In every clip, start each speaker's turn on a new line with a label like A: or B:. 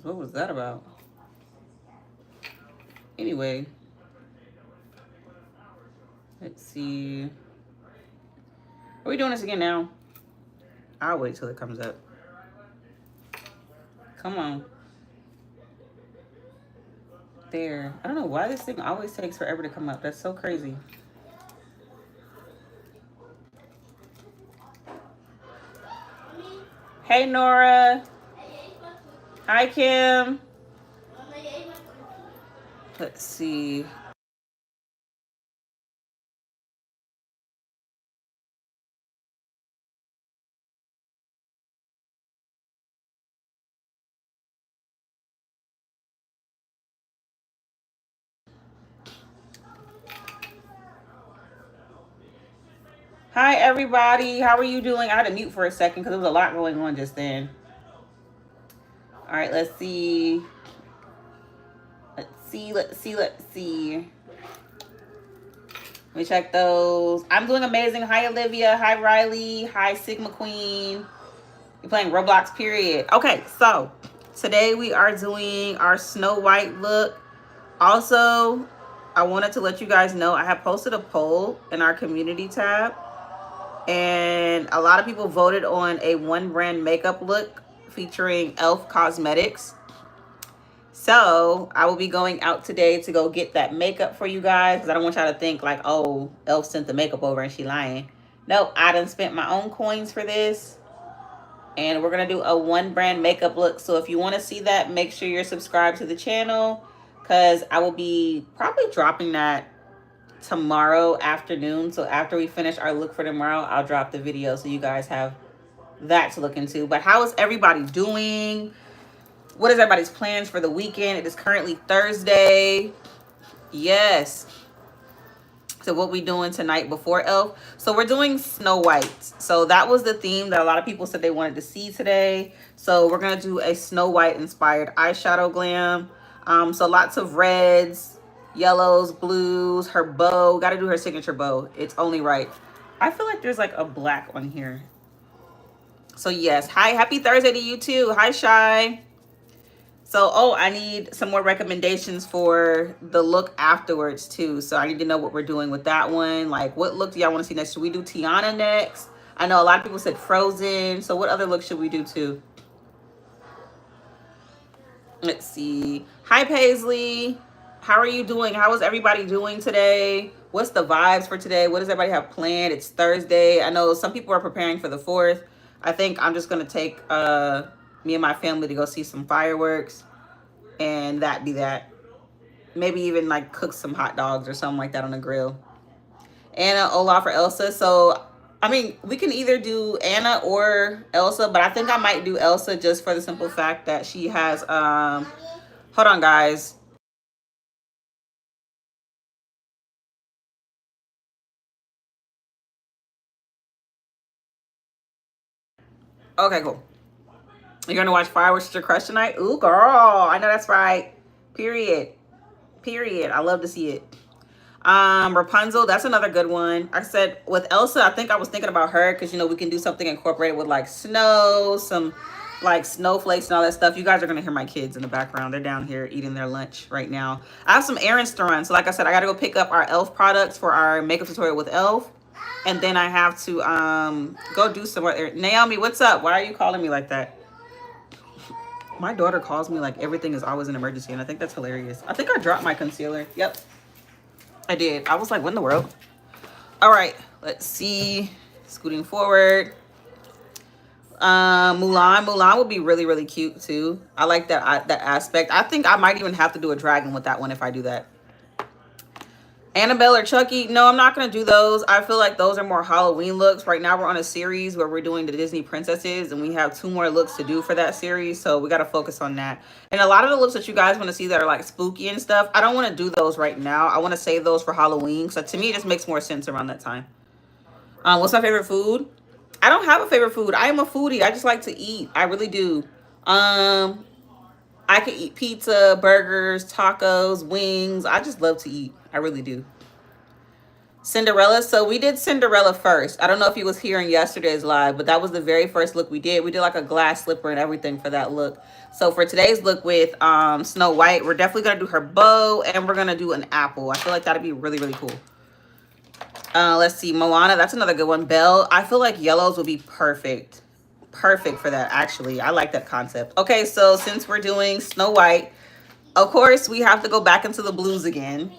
A: What was that about? Anyway, let's see. Are we doing this again now? I'll wait till it comes up. Come on. There. I don't know why this thing always takes forever to come up. That's so crazy. Hey, Nora. Hi, Kim. Let's see. Hi, everybody. How are you doing? I had to mute for a second because there was a lot going on just then. All right, let's see. Let's see. Let me check those. I'm doing amazing. Hi, Olivia. Hi, Riley. Hi, Sigma Queen. You're playing Roblox, period. Okay, so today we are doing our Snow White look. Also, I wanted to let you guys know I have posted a poll in our community tab. And a lot of people voted on a one brand makeup look featuring e.l.f. Cosmetics. So I will be going out today to go get that makeup for you guys because I don't want y'all to think like, oh, e.l.f. sent the makeup over and she lying. Nope, I done spent my own coins for this. And we're going to do a one brand makeup look. So if you want to see that, make sure you're subscribed to the channel because I will be probably dropping that tomorrow afternoon. So after we finish our look for tomorrow, I'll drop the video so you guys have that to look into. But how is everybody doing? What is everybody's plans for the weekend? It is currently Thursday. Yes. So what we doing tonight before e.l.f.? So we're doing Snow White. So that was the theme that a lot of people said they wanted to see today. So we're going to do a Snow White inspired eyeshadow glam. So lots of reds, yellows, blues, her bow. Got to do her signature bow. It's only right. I feel like there's like a black one here. So yes. Hi, happy Thursday to you too. Hi, Shy. So, oh, I need some more recommendations for the look afterwards too. So I need to know what we're doing with that one. Like, what look do y'all want to see next? Should we do Tiana next? I know a lot of people said Frozen. So what other look should we do too? Let's see. Hi, Paisley. How are you doing? How is everybody doing today? What's the vibes for today? What does everybody have planned? It's Thursday. I know some people are preparing for the 4th. I think I'm just going to take me and my family to go see some fireworks. And that be that. Maybe even like cook some hot dogs or something like that on the grill. Anna, Olaf, or Elsa. So, I mean, we can either do Anna or Elsa, but I think I might do Elsa just for the simple fact that she has, hold on, guys. Okay, cool. You're going to watch Fireworks with your crush tonight? Ooh, girl. I know that's right. Period. Period. I love to see it. Rapunzel, that's another good one. I said with Elsa, I think I was thinking about her because, you know, we can do something incorporated with like snow, some like snowflakes and all that stuff. You guys are going to hear my kids in the background. They're down here eating their lunch right now. I have some errands to run. So like I said, I got to go pick up our e.l.f. products for our makeup tutorial with e.l.f. And then I have to go do some more. Naomi, what's up? Why are you calling me like that? My daughter calls me like everything is always an emergency, and I think that's hilarious. I think I dropped my concealer. Yep, I did. I was like, what in the world? All right, let's see. Scooting forward. Mulan would be really, really cute too. I like that aspect. I think I might even have to do a dragon with that one if I do that. Annabelle or Chucky? No, I'm not going to do those. I feel like those are more Halloween looks. Right now we're on a series where we're doing the Disney princesses, and we have 2 more looks to do for that series. So we got to focus on that. And a lot of the looks that you guys want to see that are like spooky and stuff, I don't want to do those right now. I want to save those for Halloween. So to me, it just makes more sense around that time. What's my favorite food? I don't have a favorite food. I am a foodie. I just like to eat. I really do. I can eat pizza, burgers, tacos, wings. I just love to eat. I really do. Cinderella. So we did Cinderella first. I don't know if you was here in yesterday's live, but that was the very first look we did. We did like a glass slipper and everything for that look. So for today's look with Snow White, we're definitely gonna do her bow and we're gonna do an apple. I feel like that'd be really, really cool. Let's see, Moana, that's another good one. Belle, I feel like yellows would be perfect. Perfect for that, actually. I like that concept. Okay, so since we're doing Snow White, of course, we have to go back into the blues again.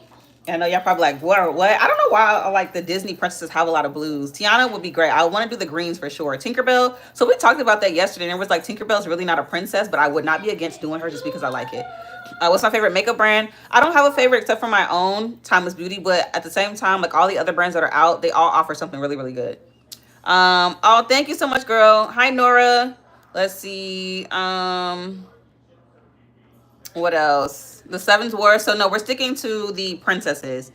A: I know y'all probably like, what? I don't know why I like the Disney princesses have a lot of blues. Tiana would be great. I want to do the greens for sure. Tinkerbell. So we talked about that yesterday. And it was like, Tinkerbell's really not a princess, but I would not be against doing her just because I like it. What's my favorite makeup brand? I don't have a favorite except for my own, Timeless Beauty. But at the same time, like all the other brands that are out, they all offer something really, really good. Oh, thank you so much, girl. Hi, Nora. Let's see. What else? The Seventh War. So no, we're sticking to the princesses.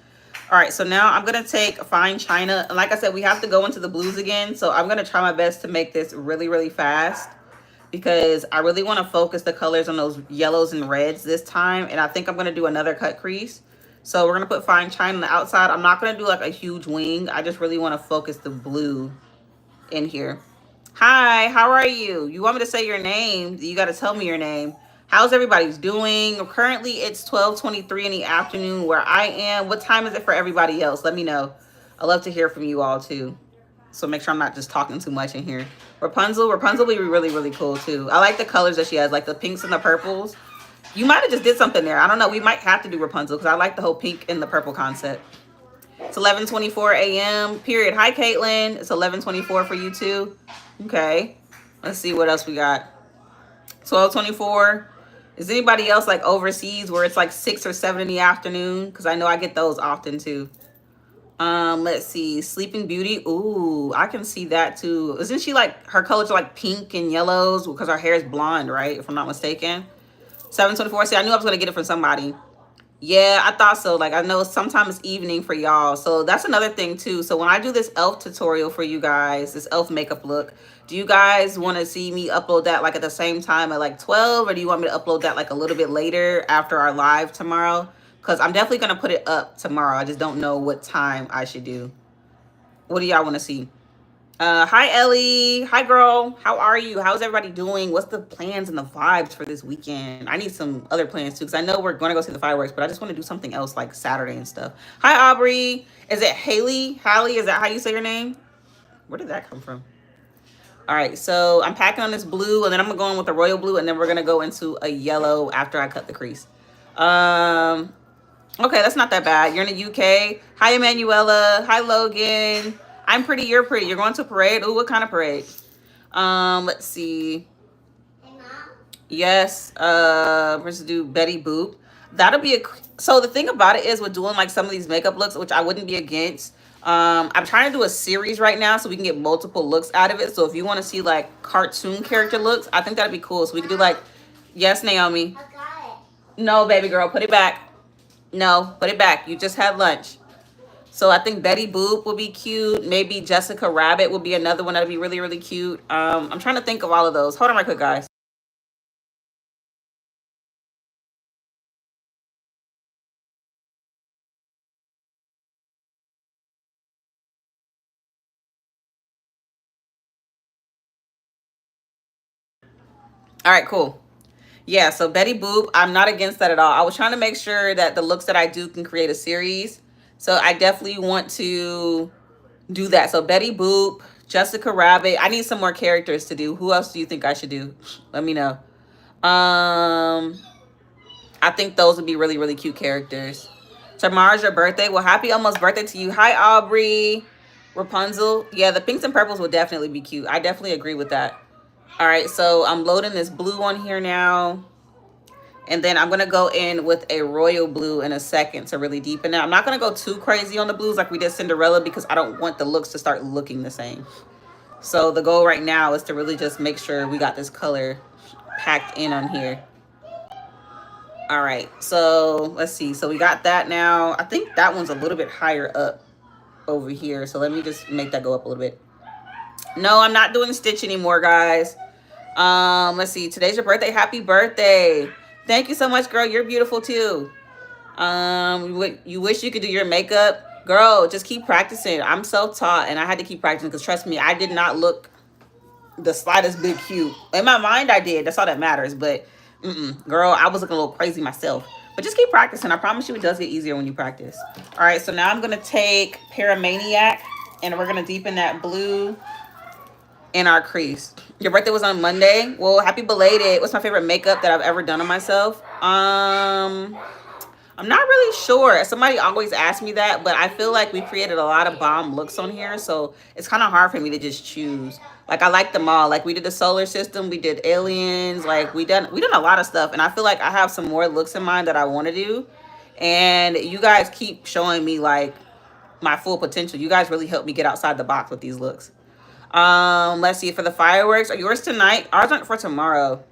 A: All right, so now I'm gonna take Fine China, and like I said, we have to go into the blues again. So I'm gonna try my best to make this really, really fast because I really want to focus the colors on those yellows and reds this time. And I think I'm gonna do another cut crease. So we're gonna put Fine China on the outside. I'm not gonna do like a huge wing. I just really want to focus the blue in here. Hi, how are you? You want me to say your name? You got to tell me your name. How's everybody's doing? Currently, it's 12:23 in the afternoon where I am. What time is it for everybody else? Let me know. I love to hear from you all too. So make sure I'm not just talking too much in here. Rapunzel will be really, really cool too. I like the colors that she has, like the pinks and the purples. You might have just did something there. I don't know. We might have to do Rapunzel because I like the whole pink and the purple concept. It's 11:24 a.m. period. Hi, Caitlin. It's 11:24 for you too. Okay. Let's see what else we got. 12:24. Is anybody else like overseas where it's like 6 or 7 in the afternoon? Because I know I get those often too. Let's see. Sleeping Beauty. Ooh, I can see that too. Isn't she like, her colors are like pink and yellows because her hair is blonde, right? If I'm not mistaken. 7:24. See, I knew I was going to get it from somebody. Yeah, I thought so. Like, I know sometimes evening for y'all. So that's another thing too. So when I do this elf tutorial for you guys, this elf makeup look, do you guys want to see me upload that like at the same time at like 12? Or do you want me to upload that like a little bit later after our live tomorrow? Because I'm definitely going to put it up tomorrow. I just don't know what time I should do. What do y'all want to see? Hi, Ellie. Hi, girl. How are you? How's everybody doing? What's the plans and the vibes for this weekend? I need some other plans too, because I know we're going to go see the fireworks, but I just want to do something else like Saturday and stuff. Hi, Aubrey. Is it Haley? Hallie, is that how you say your name? Where did that come from? All right, so I'm packing on this blue, and then I'm going to go in with the royal blue, and then we're going to go into a yellow after I cut the crease. Okay, that's not that bad. You're in the UK. Hi, Emanuela. Hi, Logan. I'm pretty, you're pretty. You're going to a parade? Ooh, what kind of parade? Let's see. Yes, let's do Betty Boop. That'll be a, so the thing about it is with doing like some of these makeup looks, which I wouldn't be against. I'm trying to do a series right now so we can get multiple looks out of it. So if you want to see like cartoon character looks, I think that'd be cool. So we can do like, yes, Naomi. I got it. No, baby girl, put it back. No, put it back. You just had lunch. So I think Betty Boop will be cute. Maybe Jessica Rabbit will be another one that'll be really, really cute. I'm trying to think of all of those. Hold on right quick, guys. All right, cool. Yeah, so Betty Boop, I'm not against that at all. I was trying to make sure that the looks that I do can create a series. So I definitely want to do that. So Betty Boop, Jessica Rabbit. I need some more characters to do. Who else do you think I should do? Let me know. I think those would be really, really cute characters. Tomorrow's your birthday. Well, happy almost birthday to you. Hi, Aubrey. Rapunzel. Yeah, the pinks and purples will definitely be cute. I definitely agree with that. All right, so I'm loading this blue on here now. And then I'm going to go in with a royal blue in a second to really deepen it. I'm not going to go too crazy on the blues like we did Cinderella because I don't want the looks to start looking the same. So the goal right now is to really just make sure we got this color packed in on here. All right, so let's see. So we got that now. I think that one's a little bit higher up over here. So let me just make that go up a little bit. No, I'm not doing stitch anymore, guys. Let's see. Today's your birthday. Happy birthday. Thank you so much, girl. You're beautiful too. You wish you could do your makeup. Girl, just keep practicing. I'm self-taught and I had to keep practicing because trust me, I did not look the slightest bit cute. In my mind, I did. That's all that matters. But, girl, I was looking a little crazy myself. But just keep practicing. I promise you it does get easier when you practice. All right, so now I'm going to take Paramaniac and we're going to deepen that blue in our crease. Your birthday was on Monday. Well, happy belated. What's my favorite makeup that I've ever done on myself? I'm not really sure. Somebody always asks me that, but I feel like we created a lot of bomb looks on here, so it's kind of hard for me to just choose. Like, I like them all. Like, we did the solar system, we did aliens, like we done a lot of stuff, and I feel like I have some more looks in mind that I want to do. And you guys keep showing me like my full potential. You guys really helped me get outside the box with these looks. Let's see, for the fireworks, are yours tonight? Ours aren't for tomorrow.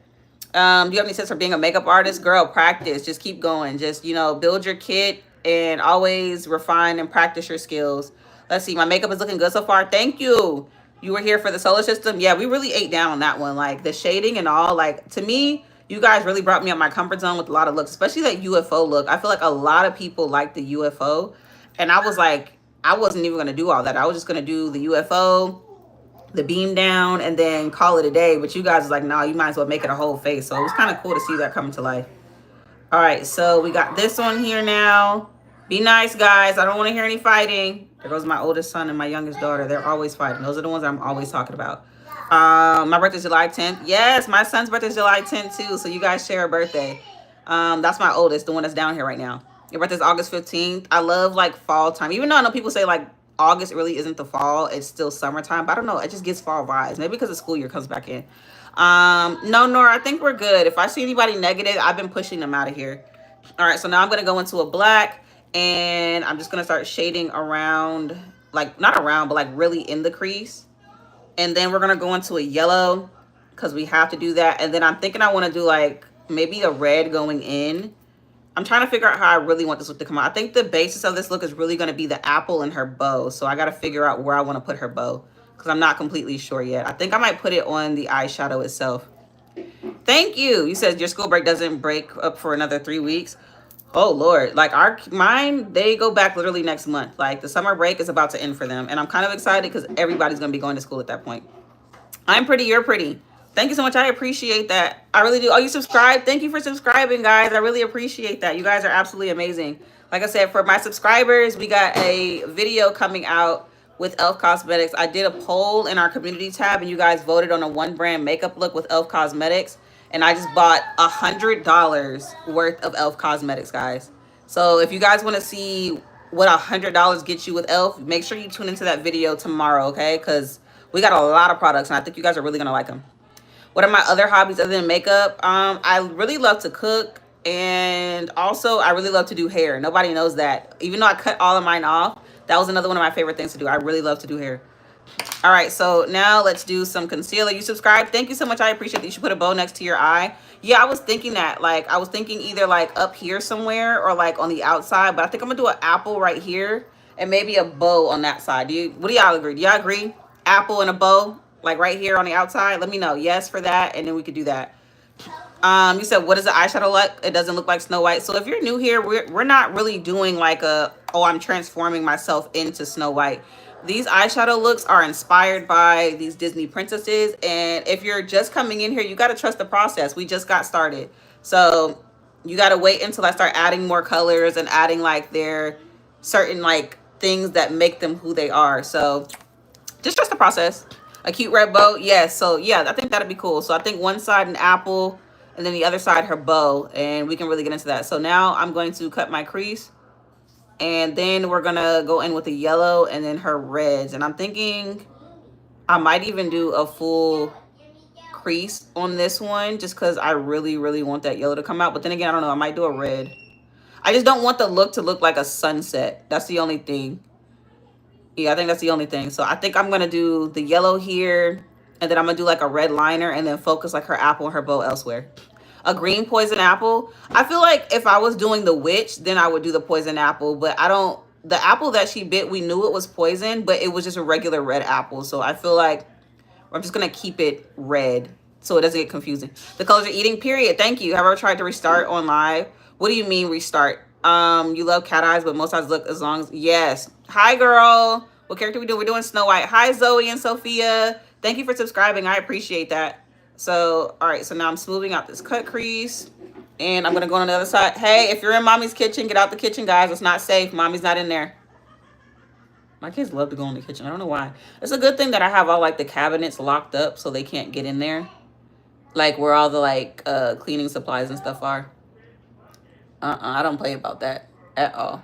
A: Do you have any tips for being a makeup artist? Girl, practice. Just keep going. Just, build your kit and always refine and practice your skills. Let's see. My makeup is looking good so far. Thank you. You were here for the solar system. Yeah, we really ate down on that one. Like, the shading and all. Like, to me, you guys really brought me out my comfort zone with a lot of looks, especially that UFO look. I feel like a lot of people like the UFO. And I was like, I wasn't even going to do all that. I was just going to do the UFO, the beam down, and then call it a day. But you guys was like, no, you might as well make it a whole face. So it was kind of cool to see that come to life. All right, so we got this one here now. Be nice, guys. I don't want to hear any fighting. There goes my oldest son and my youngest daughter. They're always fighting. Those are the ones I'm always talking about. My birthday's July 10th. Yes, my son's birthday's July 10th too. So you guys share a birthday. That's my oldest, the one that's down here right now. Your birthday's August 15th. I love like fall time. Even though I know people say like August really isn't the fall, it's still summertime, but I don't know, it just gets fall vibes, maybe because the school year comes back in. No, Nora, I think we're good. If I see anybody negative, I've been pushing them out of here. All right, so now I'm going to go into a black and I'm just going to start shading around, like not around, but like really in the crease. And then we're going to go into a yellow because we have to do that. And then I'm thinking I want to do like maybe a red going in. I'm trying to figure out how I really want this look to come out. I think the basis of this look is really going to be the apple and her bow. So I got to figure out where I want to put her bow because I'm not completely sure yet. I think I might put it on the eyeshadow itself. Thank you. You said your school break doesn't break up for another 3 weeks. Oh, Lord. Like mine, they go back literally next month. Like the summer break is about to end for them. And I'm kind of excited because everybody's going to be going to school at that point. I'm pretty, you're pretty. Thank you so much. I appreciate that. I really do. Oh, you subscribed? Thank you for subscribing, guys. I really appreciate that. You guys are absolutely amazing. Like I said, for my subscribers, we got a video coming out with e.l.f. Cosmetics. I did a poll in our community tab, and you guys voted on a one brand makeup look with e.l.f. Cosmetics. And I just bought $100 worth of e.l.f. Cosmetics, guys. So if you guys want to see what $100 gets you with e.l.f., make sure you tune into that video tomorrow, okay? Because we got a lot of products, and I think you guys are really going to like them. What are my other hobbies other than makeup? I really love to cook, and also I really love to do hair. Nobody knows that. Even though I cut all of mine off, that was another one of my favorite things to do. I really love to do hair. All right, so now let's do some concealer. You subscribed? Thank you so much. I appreciate that. You should put a bow next to your eye. Yeah, I was thinking that. Like, I was thinking either like up here somewhere or like on the outside, but I think I'm gonna do an apple right here and maybe a bow on that side. What do y'all agree? Do y'all agree? Apple and a bow? Like right here on the outside. Let me know. Yes for that, and then we could do that. You said, what is the eyeshadow like? It doesn't look like Snow White. So if you're new here, we're not really doing like I'm transforming myself into Snow White. These eyeshadow looks are inspired by these Disney princesses, and if you're just coming in here, you got to trust the process. We just got started, so you got to wait until I start adding more colors and adding like their certain like things that make them who they are. So just trust the process. A cute red bow. Yes. So yeah, I think that'd be cool. So I think one side an apple and then the other side her bow, and we can really get into that. So now I'm going to cut my crease, and then we're going to go in with the yellow and then her reds. And I'm thinking I might even do a full crease on this one just because I really, really want that yellow to come out. But then again, I don't know. I might do a red. I just don't want the look to look like a sunset. That's the only thing. Yeah, I think that's the only thing. So I think I'm going to do the yellow here, and then I'm going to do like a red liner and then focus like her apple and her bow elsewhere. A green poison apple. I feel like if I was doing the witch, then I would do the poison apple, but I don't. The apple that she bit, we knew it was poison, but it was just a regular red apple. So I feel like I'm just going to keep it red so it doesn't get confusing. The colors you're eating, period. Thank you. Have I ever tried to restart on live? What do you mean restart? You love cat eyes, but most eyes look as long as, yes. Hi, girl. What character we doing? We're doing Snow White. Hi, Zoe and Sophia. Thank you for subscribing. I appreciate that. So, all right. So now I'm smoothing out this cut crease. And I'm going to go on the other side. Hey, if you're in mommy's kitchen, get out the kitchen, guys. It's not safe. Mommy's not in there. My kids love to go in the kitchen. I don't know why. It's a good thing that I have all like the cabinets locked up so they can't get in there. Like where all the like cleaning supplies and stuff are. I don't play about that at all.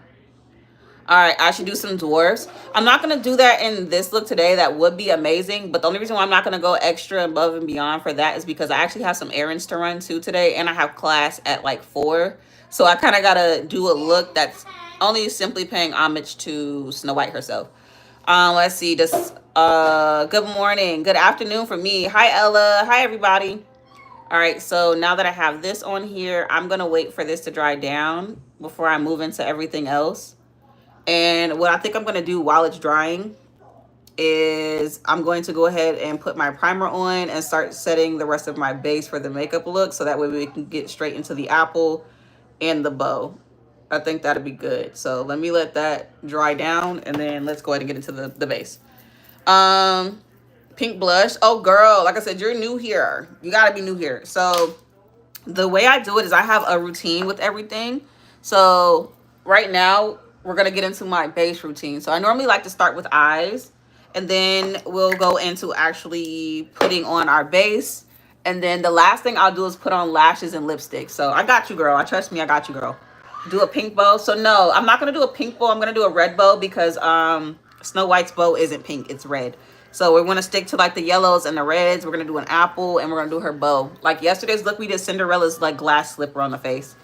A: All right, I should do some dwarfs. I'm not going to do that in this look today. That would be amazing. But the only reason why I'm not going to go extra above and beyond for that is because I actually have some errands to run too today. And I have class at like 4. So I kind of got to do a look that's only simply paying homage to Snow White herself. Let's see. This, good morning. Good afternoon for me. Hi, Ella. Hi, everybody. All right, so now that I have this on here, I'm going to wait for this to dry down before I move into everything else. And what I think I'm going to do while it's drying is I'm going to go ahead and put my primer on and start setting the rest of my base for the makeup look. So that way we can get straight into the apple and the bow. I think that'll be good. So let me let that dry down and then let's go ahead and get into the base. Pink blush. Oh, girl, like I said, you're new here. You got to be new here. So the way I do it is I have a routine with everything. So right now, we're going to get into my base routine. So I normally like to start with eyes. And then we'll go into actually putting on our base. And then the last thing I'll do is put on lashes and lipstick. So I got you, girl. Trust me, I got you, girl. Do a pink bow. So no, I'm not going to do a pink bow. I'm going to do a red bow because Snow White's bow isn't pink. It's red. So we're going to stick to like the yellows and the reds. We're going to do an apple and we're going to do her bow. Like yesterday's look, we did Cinderella's like glass slipper on the face.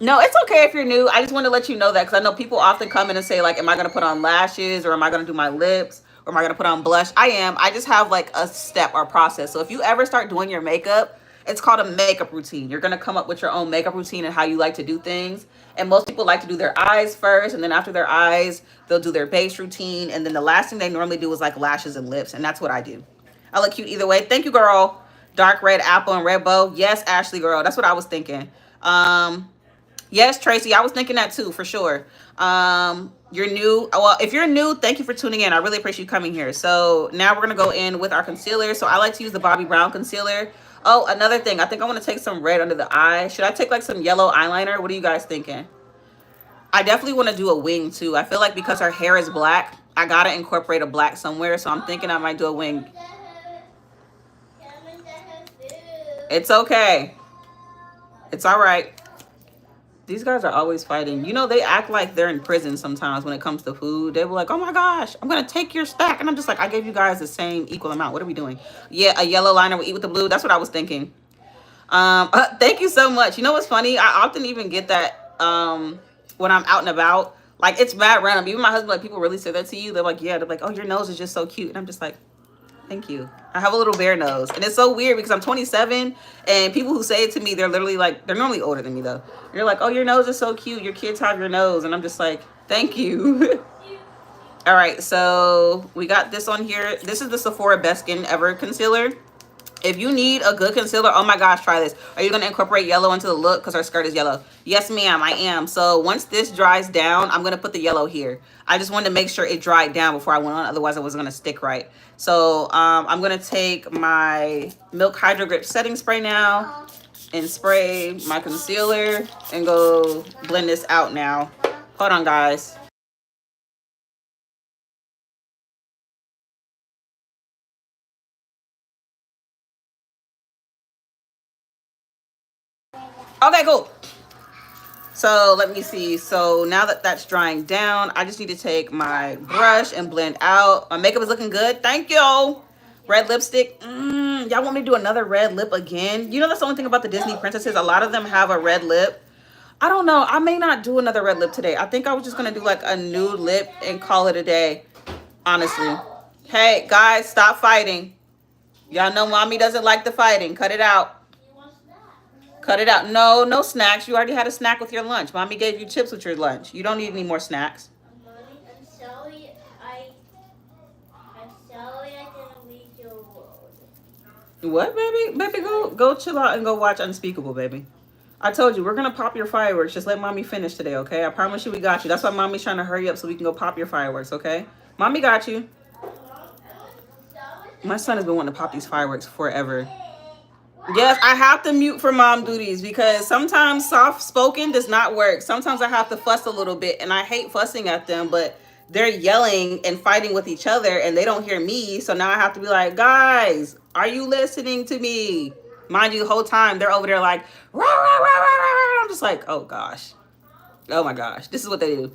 A: No, it's okay if you're new. I just want to let you know that because I know people often come in and say like, am I going to put on lashes or am I going to do my lips or am I going to put on blush? I am. I just have like a step or process. So if you ever start doing your makeup, it's called a makeup routine. You're going to come up with your own makeup routine and how you like to do things. And most people like to do their eyes first. And then after their eyes, they'll do their base routine. And then the last thing they normally do is like lashes and lips. And that's what I do. I look cute either way. Thank you, girl. Dark red apple and red bow. Yes, Ashley, girl. That's what I was thinking. Yes, Tracy, I was thinking that too, for sure. You're new. Well, if you're new, thank you for tuning in. I really appreciate you coming here. So now we're going to go in with our concealer. So I like to use the Bobbi Brown concealer. Oh, another thing. I think I want to take some red under the eye. Should I take like some yellow eyeliner? What are you guys thinking? I definitely want to do a wing too. I feel like because her hair is black, I got to incorporate a black somewhere. So I'm thinking I might do a wing. It's okay. It's all right. These guys are always fighting. You know, they act like they're in prison sometimes when it comes to food. They were like, oh my gosh, I'm going to take your stack. And I'm just like, I gave you guys the same equal amount. What are we doing? Yeah, a yellow liner will eat with the blue. That's what I was thinking. Thank you so much. You know what's funny? I often even get that when I'm out and about. Like, it's mad random. Even my husband, like, people really say that to you. They're like, yeah. They're like, oh, your nose is just so cute. And I'm just like, thank you. I have a little bear nose. And it's so weird because I'm 27 and people who say it to me, they're literally like, they're normally older than me though. You're like, oh, your nose is so cute. Your kids have your nose. And I'm just like, thank you. All right. So we got this on here. This is the Sephora Best Skin Ever concealer. If you need a good concealer, oh my gosh, try this. Are you going to incorporate yellow into the look? Because her skirt is yellow. Yes, ma'am, I am. So once this dries down, I'm going to put the yellow here. I just wanted to make sure it dried down before I went on. Otherwise, it wasn't going to stick right. So I'm going to take my Milk Hydro Grip setting spray now and spray my concealer and go blend this out now. Hold on, guys. Okay, cool. So let me see. So now that that's drying down, I just need to take my brush and blend out. My makeup is looking good. Thank you. Red lipstick. Y'all want me to do another red lip again? You know, that's the only thing about the Disney princesses. A lot of them have a red lip. I don't know. I may not do another red lip today. I think I was just going to do like a nude lip and call it a day. Honestly. Hey, guys, stop fighting. Y'all know mommy doesn't like the fighting. Cut it out. Cut it out. No, no snacks. You already had a snack with your lunch. Mommy gave you chips with your lunch. You don't need any more snacks.
B: Mommy, I'm sorry. I'm sorry I didn't read your word.
A: What, baby? Baby, go chill out and go watch Unspeakable, baby. I told you, we're going to pop your fireworks. Just let mommy finish today, okay? I promise you we got you. That's why mommy's trying to hurry up so we can go pop your fireworks, okay? Mommy got you. My son has been wanting to pop these fireworks forever. Yes, I have to mute for mom duties because sometimes soft spoken does not work. Sometimes I have to fuss a little bit, and I hate fussing at them, but they're yelling and fighting with each other and they don't hear me. So now I have to be like, guys, are you listening to me? Mind you, the whole time they're over there like, rah, rah, rah, rah, rah. I'm just like, oh gosh. Oh my gosh. This is what they do.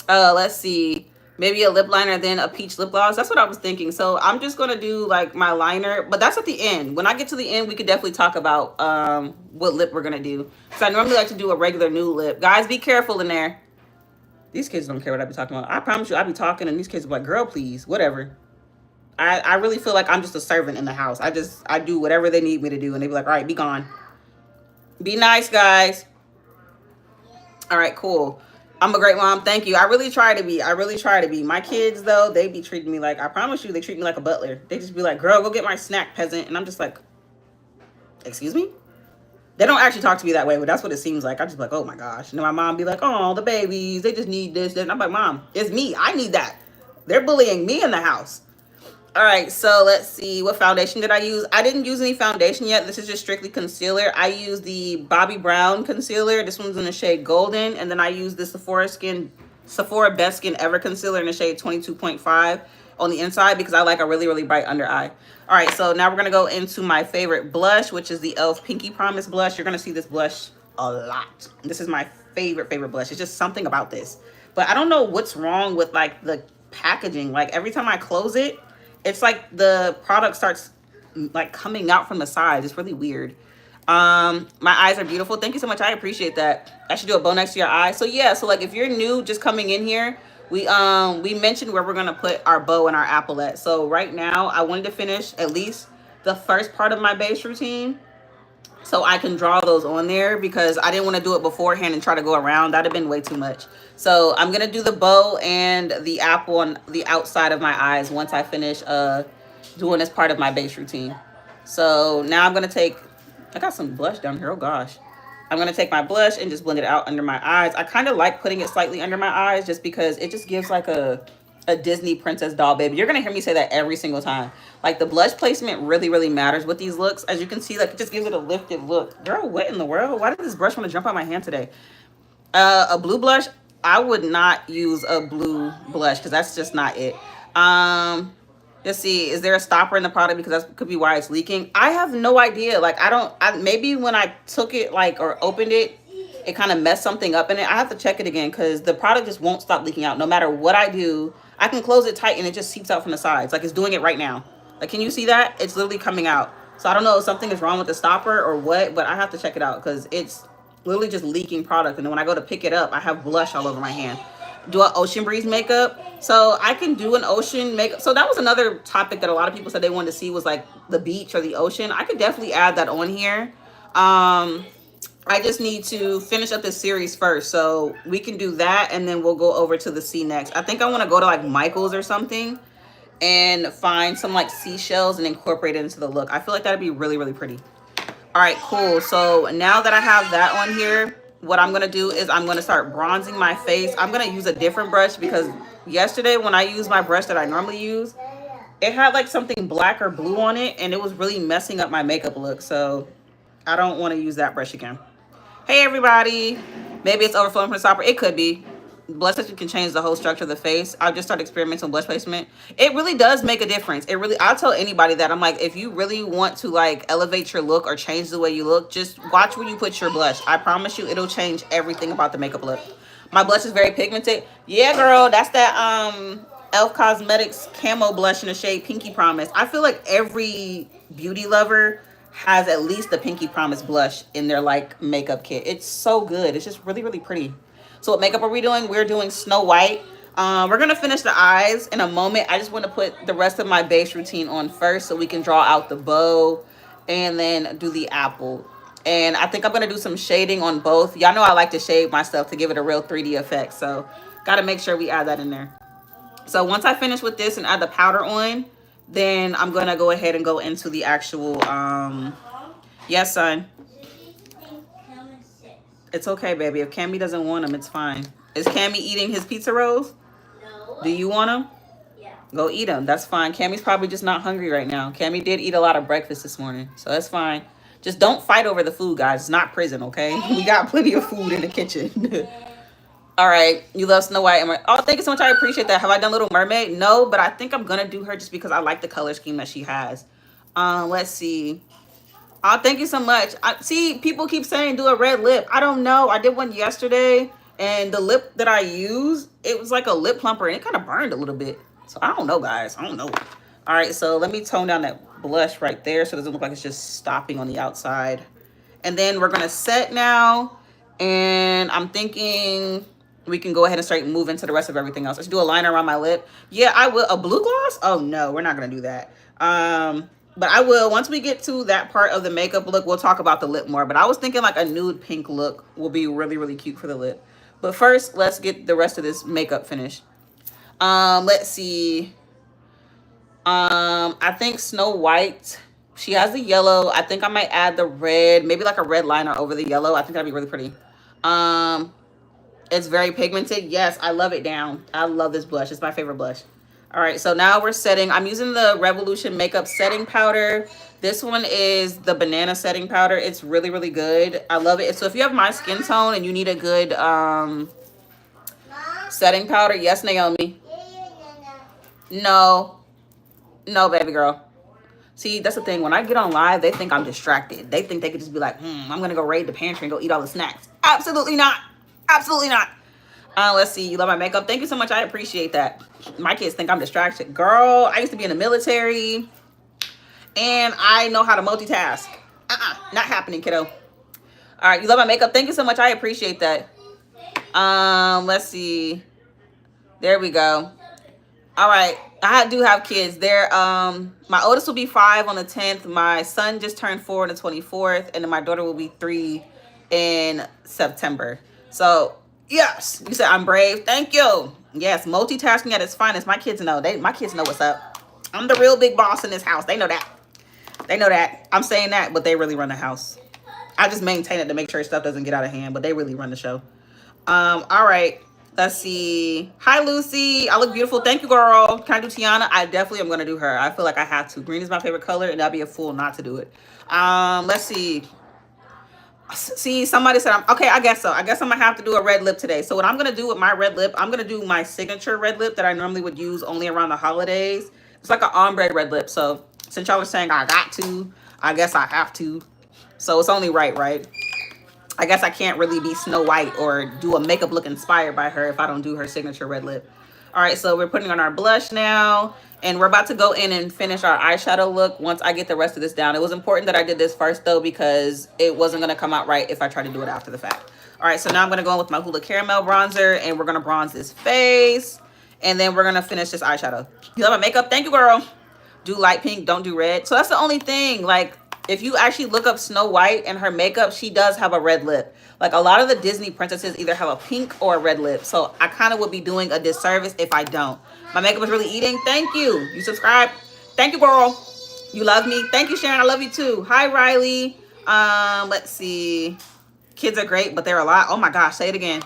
A: Let's see. Maybe a lip liner, then a peach lip gloss. That's what I was thinking. So I'm just going to do like my liner, but that's at the end. When I get to the end, we could definitely talk about what lip we're going to do. Because I normally like to do a regular nude lip. Guys, be careful in there. These kids don't care what I be talking about. I promise you, I be talking and these kids be like, girl, please, whatever. I really feel like I'm just a servant in the house. I do whatever they need me to do. And they be like, all right, be gone. Be nice, guys. All right, cool. I'm a great mom. Thank you. I really try to be. I really try to be. My kids, though, they be treating me like, I promise you, they treat me like a butler. They just be like, girl, go get my snack, peasant. And I'm just like, excuse me? They don't actually talk to me that way, but that's what it seems like. I'm just like, oh my gosh. And then my mom be like, oh, the babies, they just need this. And I'm like, mom, it's me. I need that. They're bullying me in the house. All right, so let's see. What foundation did I use? I didn't use any foundation yet. This is just strictly concealer. I used the Bobbi Brown concealer. This one's in the shade Golden. And then I used the Sephora Best Skin Ever concealer in the shade 22.5 on the inside because I like a really, really bright under eye. All right, so now we're going to go into my favorite blush, which is the e.l.f. Pinky Promise blush. You're going to see this blush a lot. This is my favorite blush. It's just something about this. But I don't know what's wrong with, like, the packaging. Like, every time I close it, it's like the product starts like coming out from the sides. It's really weird. My eyes are beautiful. Thank you so much. I appreciate that. I should do a bow next to your eye. So yeah, so like if you're new just coming in here, we mentioned where we're gonna put our bow and our applet. So right now I wanted to finish at least the first part of my base routine so I can draw those on there because I didn't want to do it beforehand and try to go around. That'd have been way too much. So I'm going to do the bow and the apple on the outside of my eyes once I finish doing this part of my base routine. So now I'm going to take, I got some blush down here. Oh gosh. I'm going to take my blush and just blend it out under my eyes. I kind of like putting it slightly under my eyes just because it just gives like a Disney princess doll baby. You're gonna hear me say that every single time. Like the blush placement really, really matters with these looks. As you can see, like it just gives it a lifted look. Girl, what in the world? Why did this brush want to jump out my hand today? A blue blush, I would not use a blue blush because that's just not it. Let's see, is there a stopper in the product because that could be why it's leaking? I have no idea. Like maybe when I took it like or opened it, it kind of messed something up in it. I have to check it again because the product just won't stop leaking out no matter what I do. I can close it tight and it just seeps out from the sides. Like it's doing it right now. Like, can you see that? It's literally coming out. So I don't know if something is wrong with the stopper or what, but I have to check it out because it's literally just leaking product. And then when I go to pick it up, I have blush all over my hand. Do an Ocean Breeze makeup. So I can do an ocean makeup. So that was another topic that a lot of people said they wanted to see was like the beach or the ocean. I could definitely add that on here. I just need to finish up this series first. So we can do that and then we'll go over to the sea next. I think I want to go to like Michael's or something and find some like seashells and incorporate it into the look. I feel like that'd be really, really pretty. All right, cool. So now that I have that on here, what I'm going to do is I'm going to start bronzing my face. I'm going to use a different brush because yesterday when I used my brush that I normally use, it had like something black or blue on it and it was really messing up my makeup look. So I don't want to use that brush again. Hey everybody, maybe it's overflowing from the stopper. It could be. Blush placement can change the whole structure of the face. I'll just start experimenting with blush placement. It really does make a difference. I'll tell anybody that. I'm like, if you really want to like elevate your look or change the way you look, just watch where you put your blush. I promise you it'll change everything about the makeup look. My blush is very pigmented. Yeah, girl, that's that e.l.f. Cosmetics camo blush in the shade Pinky Promise. I feel like every beauty lover has at least the Pinky Promise blush in their like makeup kit. It's so good. It's just really, really pretty. So what makeup are we doing? We're doing Snow White. We're gonna finish the eyes in a moment. I just want to put the rest of my base routine on first so we can draw out the bow and then do the apple. And I think I'm gonna do some shading on both. Y'all know I like to shade my stuff to give it a real 3D effect. So gotta make sure we add that in there. So once I finish with this and add the powder on, then I'm gonna go ahead and go into the actual yes, son. It's okay, baby. If Cammy doesn't want them, it's fine. Is Cammy eating his pizza rolls?
B: No.
A: Do you want them?
B: Yeah.
A: Go eat them. That's fine. Cammy's probably just not hungry right now. Cammy did eat a lot of breakfast this morning, so that's fine. Just don't fight over the food, guys. It's not prison, okay? We got plenty of food in the kitchen. All right. You love Snow White. Oh, thank you so much. I appreciate that. Have I done Little Mermaid? No, but I think I'm going to do her just because I like the color scheme that she has. Let's see. Oh, thank you so much. See, people keep saying do a red lip. I don't know. I did one yesterday, and the lip that I used, it was like a lip plumper, and it kind of burned a little bit. So I don't know, guys. I don't know. All right, so let me tone down that blush right there so it doesn't look like it's just stopping on the outside. And then we're going to set now, and I'm thinking we can go ahead and start move into the rest of everything else. Let's do a liner around my lip. Yeah, I will. A blue gloss? Oh, no, we're not going to do that. But I will, once we get to that part of the makeup look, we'll talk about the lip more. But I was thinking like a nude pink look will be really, really cute for the lip. But first, let's get the rest of this makeup finished. Let's see. I think Snow White, she has the yellow. I think I might add the red, maybe like a red liner over the yellow. I think that'd be really pretty. It's very pigmented. Yes, I love it down. I love this blush. It's my favorite blush. All right, so now we're setting. I'm using the Revolution Makeup Setting Powder. This one is the banana setting powder. It's really, really good. I love it. So if you have my skin tone and you need a good setting powder, yes, Naomi. No, no, baby girl. See, that's the thing. When I get on live, they think I'm distracted. They think they could just be like, I'm going to go raid the pantry and go eat all the snacks. Absolutely not. Absolutely not. Let's see. You love my makeup? Thank you so much. I appreciate that. My kids think I'm distracted. Girl, I used to be in the military, and I know how to multitask. Not happening, kiddo. All right. You love my makeup? Thank you so much. I appreciate that. Let's see. There we go. All right. I do have kids. They're my oldest will be 5 on the 10th. My son just turned 4 on the 24th, and then my daughter will be 3 in September. So yes, you said I'm brave. Thank you. Yes, multitasking at its finest. My kids know. My kids know what's up. I'm the real big boss in this house. They know that. They know that. I'm saying that, but they really run the house. I just maintain it to make sure stuff doesn't get out of hand, but they really run the show. All right. Let's see. Hi, Lucy. I look beautiful. Thank you, girl. Can I do Tiana? I definitely am going to do her. I feel like I have to. Green is my favorite color, and that'd be a fool not to do it. Let's see. See, somebody said, okay, I guess so. I guess I'm going to have to do a red lip today. So what I'm going to do with my red lip, I'm going to do my signature red lip that I normally would use only around the holidays. It's like an ombre red lip. So since y'all are saying I got to, I guess I have to. So it's only right? I guess I can't really be Snow White or do a makeup look inspired by her if I don't do her signature red lip. All right, so we're putting on our blush now, and we're about to go in and finish our eyeshadow look once I get the rest of this down. It was important that I did this first, though, because it wasn't going to come out right if I tried to do it after the fact. All right, so now I'm going to go in with my Hoola Caramel bronzer, and we're going to bronze this face, and then we're going to finish this eyeshadow. You love my makeup? Thank you, girl. Do light pink, don't do red. So that's the only thing, like, if you actually look up Snow White and her makeup, she does have a red lip. Like a lot of the Disney princesses either have a pink or a red lip. So I kind of would be doing a disservice if I don't. My makeup is really eating. Thank you. You subscribe. Thank you, girl. You love me. Thank you, Sharon. I love you too. Hi, Riley. Let's see. Kids are great, but they're a lot. Oh my gosh. Say it again.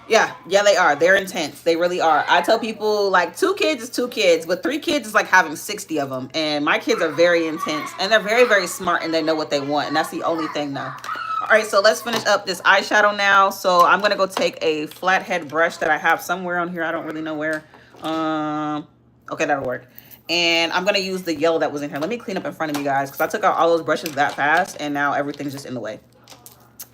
A: Yeah, they are. They're intense. They really are. I tell people like 2 kids is 2 kids, but 3 kids is like having 60 of them. And my kids are very intense, and they're very, very smart, and they know what they want. And that's the only thing though. All right, so let's finish up this eyeshadow now. So I'm going to go take a flathead brush that I have somewhere on here. I don't really know where. Okay, that'll work. And I'm going to use the yellow that was in here. Let me clean up in front of you guys because I took out all those brushes that fast, and now everything's just in the way.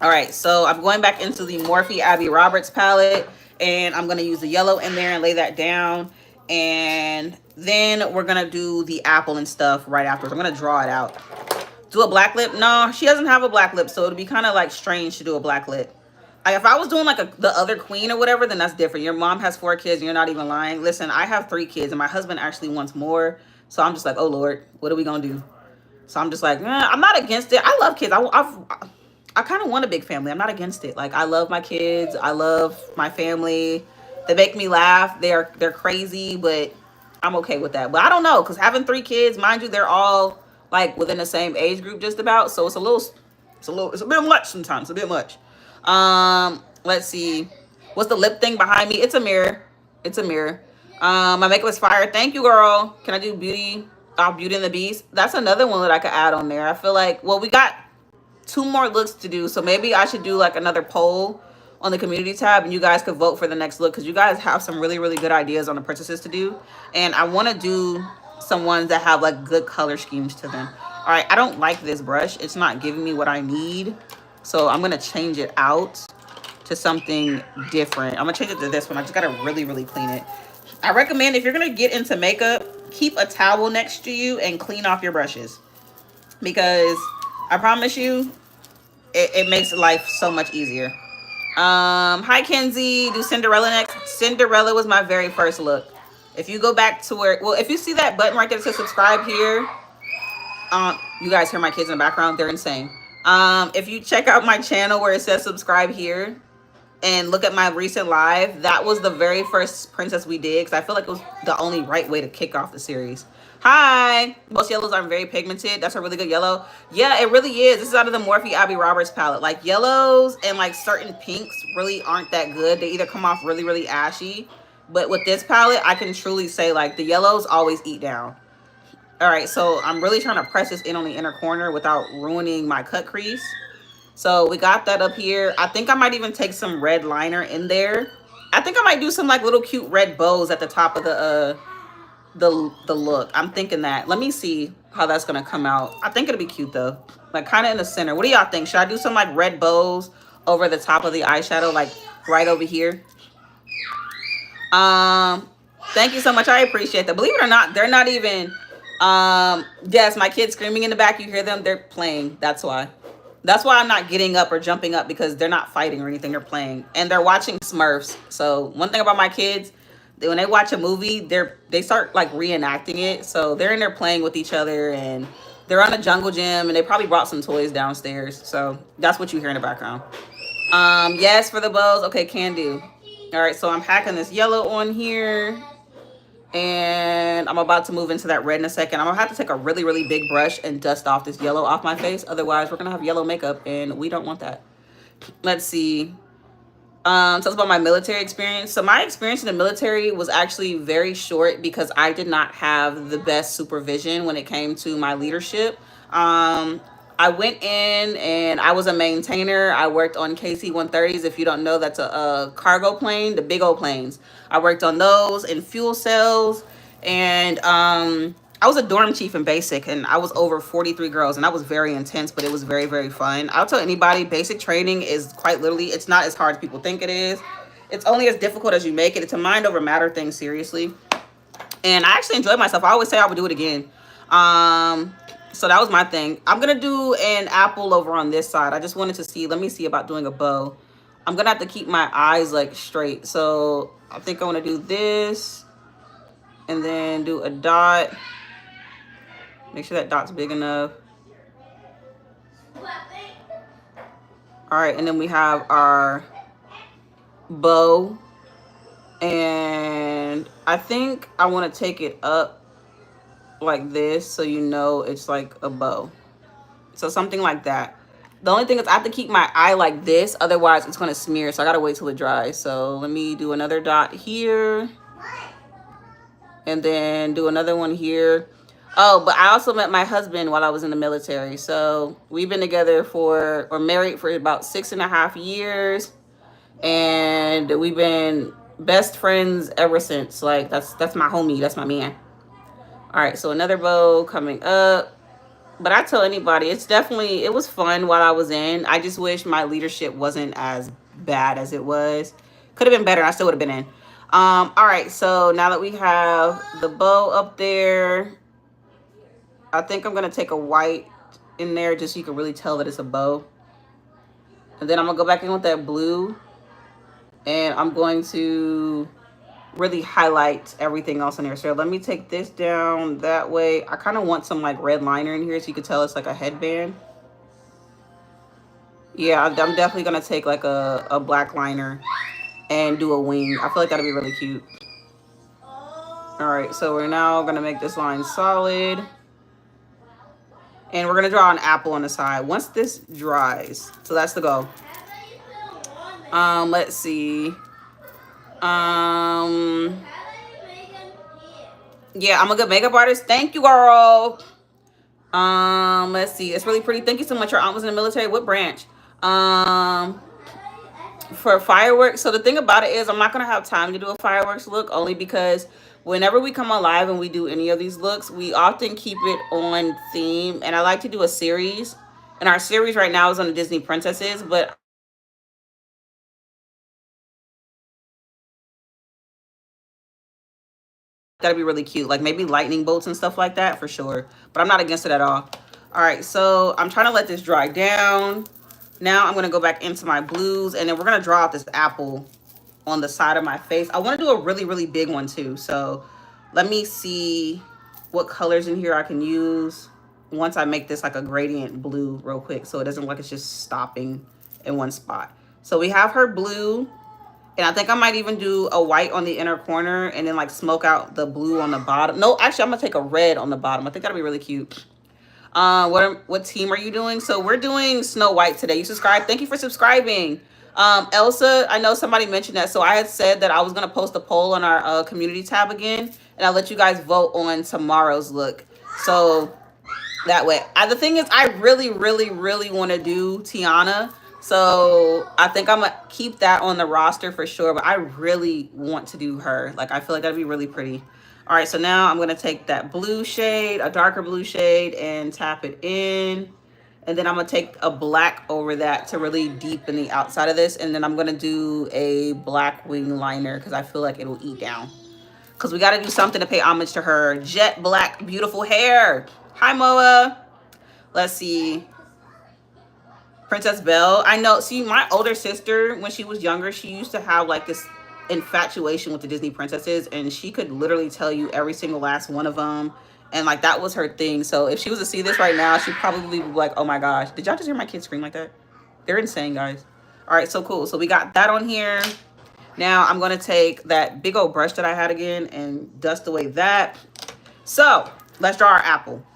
A: All right, so I'm going back into the Morphe Abby Roberts palette, and I'm going to use the yellow in there and lay that down. And then we're going to do the apple and stuff right afterwards. I'm going to draw it out. Do a black lip? No, she doesn't have a black lip, so it'd be kind of like strange to do a black lip. Like if I was doing like the other queen or whatever, then that's different. Your mom has 4 kids and you're not even lying. Listen, I have 3 kids and my husband actually wants more. So I'm just like, oh Lord, what are we going to do? So I'm just like, I'm not against it. I love kids. I kind of want a big family. I'm not against it. Like I love my kids. I love my family. They make me laugh. They're crazy, but I'm okay with that. But I don't know, because having 3 kids, mind you, they're all like within the same age group just about. So it's a bit much sometimes, a bit much. Let's see. What's the lip thing behind me? It's a mirror. It's a mirror. My makeup is fire. Thank you, girl. Can I do beauty? Oh, Beauty and the Beast. That's another one that I could add on there. I feel like, well, we got 2 more looks to do, so maybe I should do like another poll on the community tab, and you guys could vote for the next look, because you guys have some really, really good ideas on the princesses to do, and I want to do some ones that have like good color schemes to them. All right, I don't like this brush. It's not giving me what I need, so I'm gonna change it out to something different. I'm gonna change it to this one. I just gotta really, really clean it. I recommend, if you're gonna get into makeup, keep a towel next to you and clean off your brushes, because I promise you, it makes life so much easier. Hi Kenzie, do Cinderella next. Cinderella was my very first look. If you go back to where, well, if you see that button right there that says subscribe here, you guys hear my kids in the background, they're insane. If you check out my channel where it says subscribe here and look at my recent live, that was the very first princess we did, because I feel like it was the only right way to kick off the series. Hi. Most yellows are very pigmented. That's a really good yellow. Yeah, it really is. This is out of the Morphe Abby Roberts palette. Like, yellows and like certain pinks really aren't that good. They either come off really, really ashy. But with this palette, I can truly say like the yellows always eat down. All right, so I'm really trying to press this in on the inner corner without ruining my cut crease. So we got that up here. I think I might even take some red liner in there. I think I might do some like little cute red bows at the top of the look. I'm thinking that. Let me see how that's gonna come out. I think it'll be cute though, like kind of in the center. What do y'all think? Should I do some like red bows over the top of the eyeshadow, like right over here? Thank you so much. I appreciate that. Believe it or not, they're not even yes, my kids screaming in the back, you hear them, they're playing. That's why I'm not getting up or jumping up, because they're not fighting or anything. They're playing and they're watching Smurfs. So one thing about my kids, when they watch a movie, they start like reenacting it. So they're in there playing with each other, and they're on a jungle gym, and they probably brought some toys downstairs. So that's what you hear in the background. Yes, for the bows. Okay, can do. All right, so I'm packing this yellow on here, and I'm about to move into that red in a second. I'm gonna have to take a really, really big brush and dust off this yellow off my face. Otherwise, we're gonna have yellow makeup, and we don't want that. Let's see. Tell us about my military experience. So my experience in the military was actually very short, because I did not have the best supervision when it came to my leadership. I went in and I was a maintainer. I worked on KC-130s. If you don't know, that's a cargo plane, the big old planes. I worked on those and fuel cells. And I was a dorm chief in basic, and I was over 43 girls, and that was very intense, but it was very, very fun. I'll tell anybody, basic training is quite literally, it's not as hard as people think it is. It's only as difficult as you make it. It's a mind over matter thing, seriously. And I actually enjoyed myself. I always say I would do it again. So that was my thing. I'm gonna do an apple over on this side. I just wanted to see, let me see about doing a bow. I'm gonna have to keep my eyes like straight. So I think I want to do this and then do a dot. Make sure that dot's big enough. All right, and then we have our bow. And I think I want to take it up like this, so you know it's like a bow. So something like that. The only thing is I have to keep my eye like this, otherwise it's going to smear. So I got to wait till it dries. So let me do another dot here. And then do another one here. Oh, but I also met my husband while I was in the military. So we've been together or married for about 6.5 years. And we've been best friends ever since. Like, that's my homie. That's my man. All right, so another bow coming up. But I tell anybody, it was fun while I was in. I just wish my leadership wasn't as bad as it was. Could have been better. I still would have been in. All right, so now that we have the bow up there, I think I'm going to take a white in there just so you can really tell that it's a bow. And then I'm going to go back in with that blue. And I'm going to really highlight everything else in here. So let me take this down that way. I kind of want some like red liner in here so you can tell it's like a headband. Yeah, I'm definitely going to take like a black liner and do a wing. I feel like that'll be really cute. All right, so we're now going to make this line solid. And we're going to draw an apple on the side once this dries. So that's the goal. Let's see. Yeah, I'm a good makeup artist. Thank you, girl. Let's see. It's really pretty. Thank you so much. Your aunt was in the military. What branch? Um, for fireworks. So the thing about it is, I'm not gonna have time to do a fireworks look only because whenever we come on live and we do any of these looks, we often keep it on theme. And I like to do a series. And our series right now is on the Disney princesses, but gotta be really cute, like maybe lightning bolts and stuff like that for sure, but I'm not against it at all. All right, so I'm trying to let this dry down. Now I'm gonna go back into my blues, and then we're gonna draw out this apple on the side of my face. I want to do a really big one too, so let me see what colors in here I can use once I make this like a gradient blue real quick, so it doesn't look like it's just stopping in one spot. So we have her blue. And I think I might even do a white on the inner corner and then like smoke out the blue on the bottom. No, actually, I'm gonna take a red on the bottom. I think that'll be really cute. What team are you doing? So we're doing Snow White today. You subscribe? Thank you for subscribing. Elsa, I know somebody mentioned that. So I had said that I was gonna post a poll on our community tab again, and I'll let you guys vote on tomorrow's look. So that way. The thing is, I really want to do Tiana. So I think I'm gonna keep that on the roster for sure. But I really want to do her. Like, I feel like that'd be really pretty. All right, so now I'm gonna take that blue shade, a darker blue shade, and tap it in. And then I'm gonna take a black over that to really deepen the outside of this. And then I'm gonna do a black wing liner because I feel like it'll eat down. Because we got to do something to pay homage to her jet black, beautiful hair. Hi, Moa. Let's see. Princess Belle. I know. See, my older sister, when she was younger, she used to have like this infatuation with the Disney princesses. And she could literally tell you every single last one of them. And like, that was her thing. So if she was to see this right now, she'd probably be like, oh my gosh. Did y'all just hear my kids scream like that? They're insane, guys. All right, so cool. So we got that on here. Now I'm going to take that big old brush that I had again and dust away that. So let's draw our apple.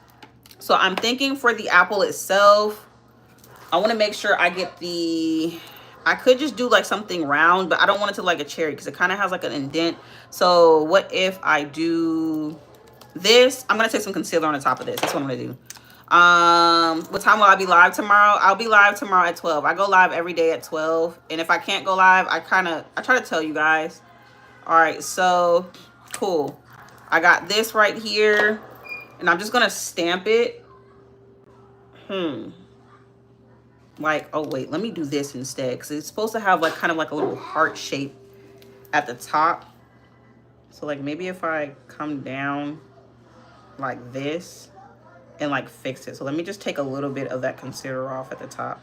A: So I'm thinking for the apple itself, I want to make sure I get I could just do like something round, but I don't want it to like a cherry because it kind of has like an indent. So what if I do this? I'm going to take some concealer on the top of this. That's what I'm going to do. What time will I be live tomorrow? I'll be live tomorrow at 12. I go live every day at 12. And if I can't go live, I try to tell you guys. All right, so cool. I got this right here, and I'm just gonna stamp it. Like, oh wait, let me do this instead, because it's supposed to have like kind of like a little heart shape at the top. So like maybe if I come down like this and like fix it. So let me just take a little bit of that concealer off at the top.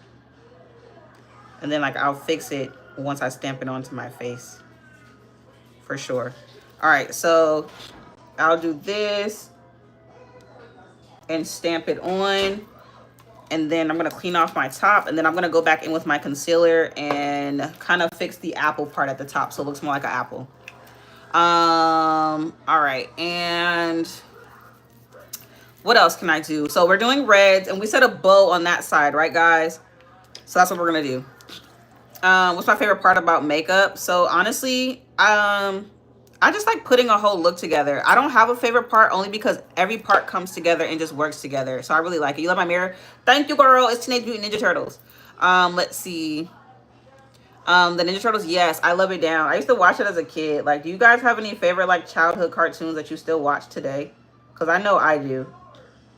A: And then like I'll fix it once I stamp it onto my face. For sure. All right, so I'll do this and stamp it on. And then I'm gonna clean off my top, and then I'm gonna go back in with my concealer and kind of fix the apple part at the top so it looks more like an apple. All right, and what else can I do? So we're doing reds, and we set a bow on that side, right, guys? So that's what we're gonna do. What's my favorite part about makeup? So honestly, I just like putting a whole look together. I don't have a favorite part only because every part comes together and just works together. So I really like it. You love my mirror? Thank you, girl. It's Teenage Mutant Ninja Turtles. Let's see. The Ninja Turtles, yes, I love it down. I used to watch it as a kid. Like, do you guys have any favorite like childhood cartoons that you still watch today? Because I know I do.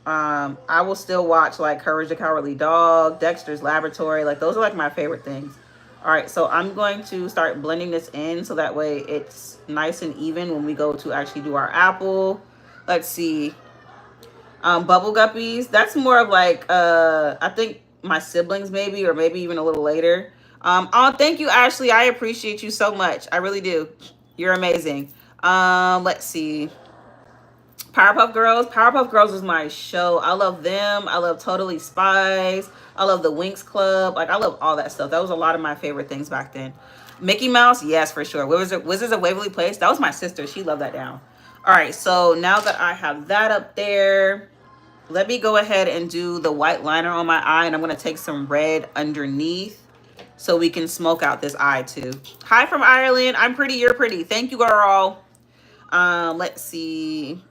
A: I will still watch like Courage the Cowardly Dog, Dexter's Laboratory. Like, those are like my favorite things. All right, so I'm going to start blending this in so that way it's nice and even when we go to actually do our apple. Let's see. Bubble Guppies. That's more of like, I think my siblings maybe, or maybe even a little later. Oh, thank you, Ashley. I appreciate you so much. I really do. You're amazing. Let's see. Powerpuff Girls. Powerpuff Girls was my show. I love them. I love Totally Spies. I love the Winx Club. Like, I love all that stuff. That was a lot of my favorite things back then. Mickey Mouse, yes, for sure. Wizards of Waverly Place. That was my sister. She loved that down. All right, so now that I have that up there, let me go ahead and do the white liner on my eye, and I'm going to take some red underneath. so we can smoke out this eye too. Hi from Ireland. I'm pretty, you're pretty. Thank you, girl. Let's see.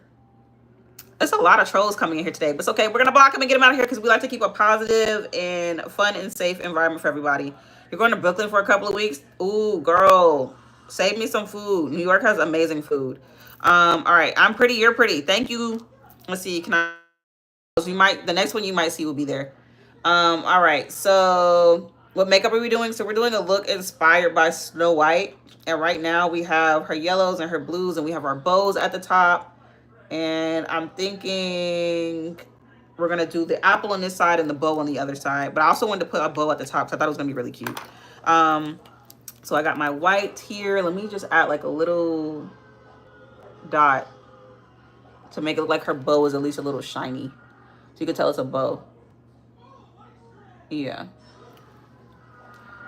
A: There's a lot of trolls coming in here today, but it's okay. We're gonna block them and get them out of here because we like to keep a positive and fun and safe environment for everybody. You're going to Brooklyn for a couple of weeks. Ooh, girl, save me some food. New York has amazing food. All right, I'm pretty, you're pretty. Thank you. Let's see. Can I? You might. The next one you might see will be there. All right. So, what makeup are we doing? So we're doing a look inspired by Snow White, and right now we have her yellows and her blues, and we have our bows at the top. And I'm thinking we're going to do the apple on this side and the bow on the other side. But I also wanted to put a bow at the top, so I thought it was going to be really cute. So I got my white here. Let me just add like a little dot to make it look like her bow is at least a little shiny. So you can tell it's a bow. Yeah.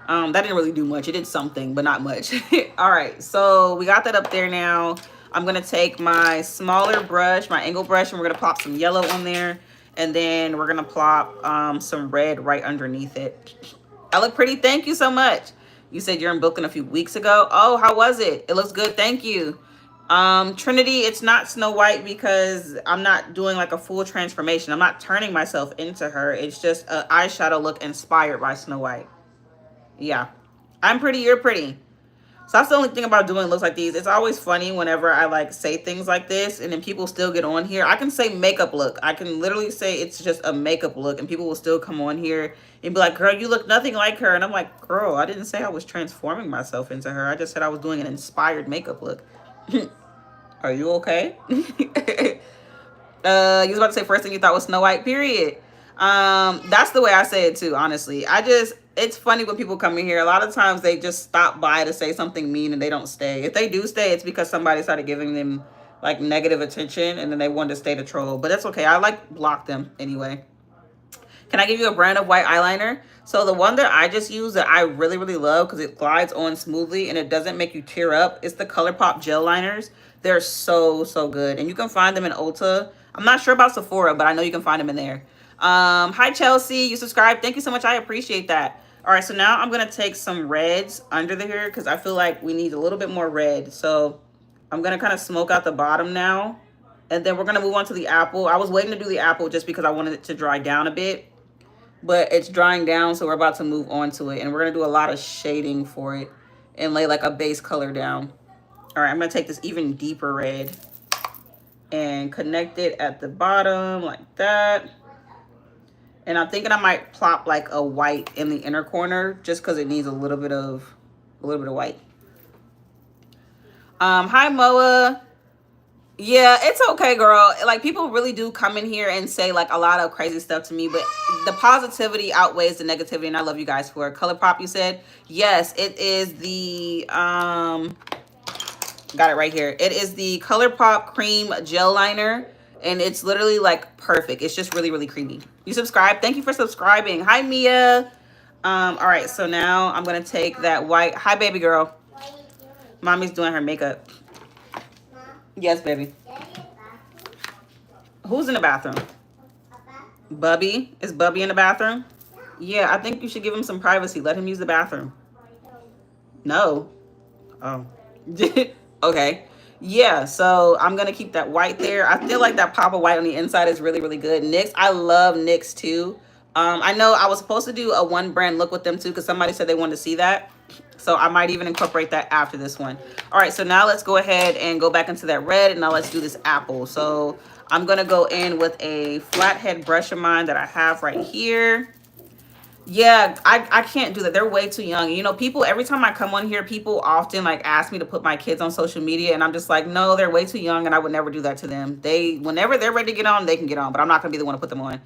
A: That didn't really do much. It did something, but not much. All right, so we got that up there now. I'm going to take my smaller brush, my angle brush, and we're going to plop some yellow on there. And then we're going to plop some red right underneath it. I look pretty. Thank you so much. You said you're in Brooklyn a few weeks ago. Oh, how was it? It looks good. Thank you. Trinity, it's not Snow White because I'm not doing like a full transformation. I'm not turning myself into her. It's just an eyeshadow look inspired by Snow White. Yeah. I'm pretty, you're pretty. So that's the only thing about doing looks like these. It's always funny whenever I like say things like this and then people still get on here. I can say makeup look. I can literally say it's just a makeup look and people will still come on here and be like, girl, you look nothing like her. And I'm like, girl, I didn't say I was transforming myself into her. I just said I was doing an inspired makeup look. Are you okay? You was about to say first thing you thought was Snow White, period. That's the way I say it too, honestly. It's funny when people come in here. A lot of times they just stop by to say something mean and they don't stay. If they do stay, it's because somebody started giving them like negative attention and then they wanted to stay to troll. But that's okay. I like block them anyway. Can I give you a brand of white eyeliner? So the one that I just use that I really, really love because it glides on smoothly and it doesn't make you tear up. It's the ColourPop gel liners. They're so, so good. And you can find them in Ulta. I'm not sure about Sephora, but I know you can find them in there. Hi, Chelsea. You subscribed. Thank you so much. I appreciate that. All right, so now I'm going to take some reds under the hair because I feel like we need a little bit more red. So I'm going to kind of smoke out the bottom now. And then we're going to move on to the apple. I was waiting to do the apple just because I wanted it to dry down a bit. But it's drying down, so we're about to move on to it. And we're going to do a lot of shading for it and lay like a base color down. All right, I'm going to take this even deeper red and connect it at the bottom like that. And I'm thinking I might plop like a white in the inner corner just because it needs a little bit of white. Hi Moa. Yeah, it's okay, girl. Like people really do come in here and say like a lot of crazy stuff to me, but the positivity outweighs the negativity, and I love you guys for it. ColourPop, you said? Yes, it is the got it right here. It is the ColourPop cream gel liner. And it's literally like perfect. It's just really, really creamy. You subscribe? Thank you for subscribing. Hi, Mia. All right, so now I'm going to take that white. Hi, baby girl.
B: What are you doing?
A: Mommy's doing her makeup.
B: Mom,
A: Yes, baby.
B: Daddy in the bathroom?
A: Who's in the bathroom?
B: Papa?
A: Bubby? Is Bubby in the bathroom? Yeah, I think you should give him some privacy. Let him use the bathroom. No. Oh. Okay. Yeah, so I'm going to keep that white there. I feel like that pop of white on the inside is really, really good. NYX, I love NYX too. I know I was supposed to do a one brand look with them too because somebody said they wanted to see that. So I might even incorporate that after this one. All right, so now let's go ahead and go back into that red. And now let's do this apple. So I'm going to go in with a flathead brush of mine that I have right here. Yeah, I can't do that. They're way too young. You know, people, every time I come on here, people often like ask me to put my kids on social media. And I'm just like, no, they're way too young. And I would never do that to them. Whenever they're ready to get on, they can get on. But I'm not going to be the one to put them on.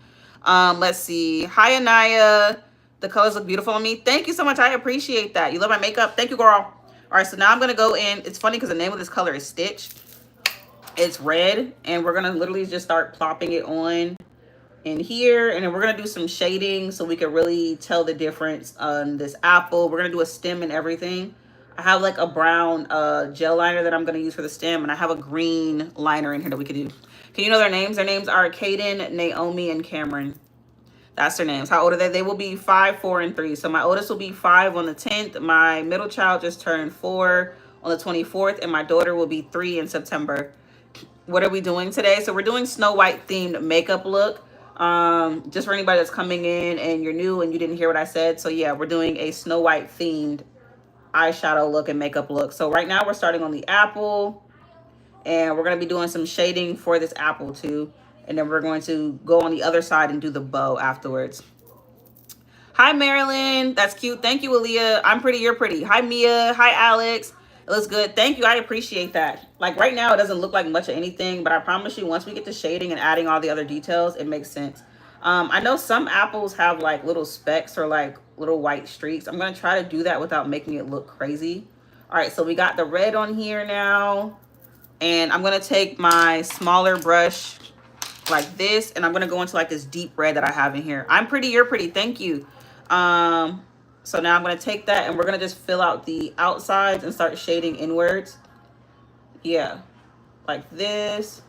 A: Let's see. Hi, Anaya. The colors look beautiful on me. Thank you so much. I appreciate that. You love my makeup. Thank you, girl. All right, so now I'm going to go in. It's funny because the name of this color is Stitch. It's red. And we're going to literally just start plopping it on in here, and then we're gonna do some shading so we can really tell the difference on this apple. We're gonna do a stem and everything. I have like a brown gel liner that I'm gonna use for the stem, and I have a green liner in here that we could do. Can you know their names? Their names are Kaden, Naomi, and Cameron. That's their names. How old are they? They will be 5, 4, and 3. So my oldest will be 5 on the 10th. My middle child just turned 4 on the 24th. And my daughter will be 3 in September. What are we doing today? So we're doing Snow White themed makeup look. Just for anybody that's coming in and you're new and you didn't hear what I said. So yeah, we're doing a Snow White themed eyeshadow look and makeup look. So right now we're starting on the apple. And we're going to be doing some shading for this apple too. And then we're going to go on the other side and do the bow afterwards. Hi, Marilyn. That's cute. Thank you, Aaliyah. I'm pretty. You're pretty. Hi, Mia. Hi, Alex. It looks good. Thank you. I appreciate that. Like right now, it doesn't look like much of anything, but I promise you, once we get to shading and adding all the other details, it makes sense. I know some apples have like little specks or like little white streaks. I'm going to try to do that without making it look crazy. All right, so we got the red on here now. And I'm going to take my smaller brush like this, and I'm going to go into like this deep red that I have in here. I'm pretty, you're pretty. Thank you. So now I'm going to take that and we're going to just fill out the outsides and start shading inwards. Yeah, like this.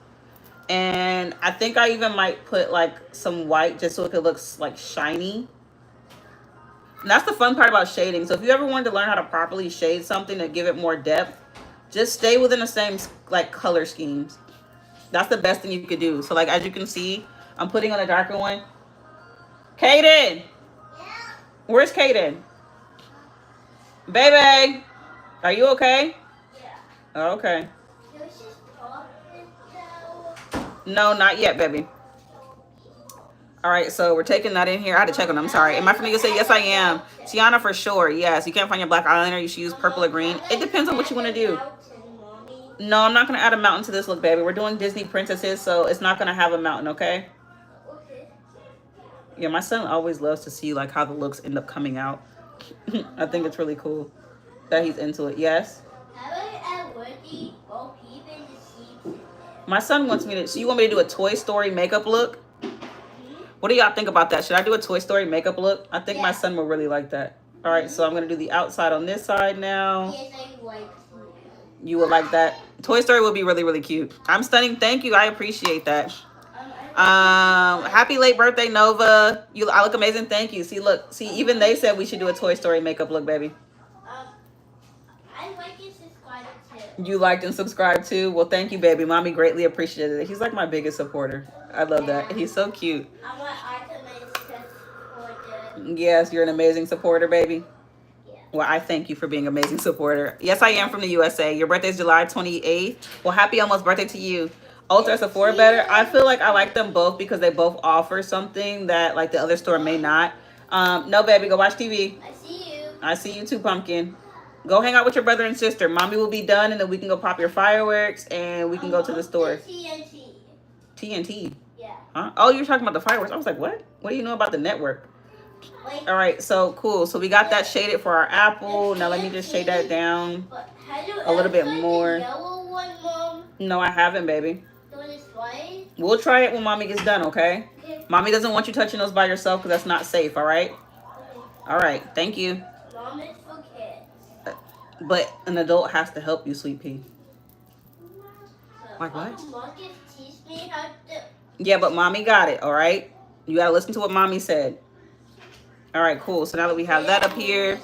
A: And I think I even might put like some white just so it looks like shiny. And that's the fun part about shading. So if you ever wanted to learn how to properly shade something to give it more depth, just stay within the same like color schemes. That's the best thing you could do. So like as you can see, I'm putting on a darker one. Kaden! Yeah. Where's Kaden? Baby! Are you okay? Yeah. Oh, okay. No, not yet, baby. All right, so we're taking that in here. I had to check on them. I'm sorry. Am I finna say yes, I am? Tiana, for sure. Yes. You can't find your black eyeliner. You should use purple or green. It depends on what you want to do. No, I'm not going to add a mountain to this look, baby. We're doing Disney princesses, so it's not going to have a mountain, okay? Okay. Yeah, my son always loves to see like how the looks end up coming out. I think it's really cool that he's into it. Yes? My son wants me to... So you want me to do a Toy Story makeup look? What do y'all think about that? Should I do a Toy Story makeup look? I think my son will really like that. All right, so I'm going to do the outside on this side now. Yes, I like it. You would like that. Toy Story will be really, really cute. I'm stunning. Thank you. I appreciate that. Happy late birthday, Nova. I look amazing. Thank you. See, look. See, even they said we should do a Toy Story makeup look, baby. I like and subscribe too. You liked and subscribed too? Well, thank you, baby. Mommy greatly appreciated it. He's like my biggest supporter. I love that. He's so cute. I'm an supporter. Yes, you're an amazing supporter, baby. Well, I thank you for being an amazing supporter. Yes, I am from the USA. Your birthday is July 28th. Well, happy almost birthday to you. Ulta or Sephora better? I feel like I like them both because they both offer something that like the other store may not. No, baby, go watch TV. I see you. I see you too, Pumpkin. Go hang out with your brother and sister. Mommy will be done, and then we can go pop your fireworks, and we can go to the store. TNT. TNT? Yeah. Huh? Oh, you're talking about the fireworks. I was like, what? What do you know about the network? Wait. All right, so cool. So we got that shaded for our apple. Now let me just shade that down a little bit more. No, I haven't, baby. We'll try it when Mommy gets done, okay? Mommy doesn't want you touching those by yourself because that's not safe, all right? All right, thank you. Mom is for kids. But an adult has to help you, Sweet Pea. Like what? Yeah, but Mommy got it, all right? You got to listen to what Mommy said. All right, cool. So now that we have that up here,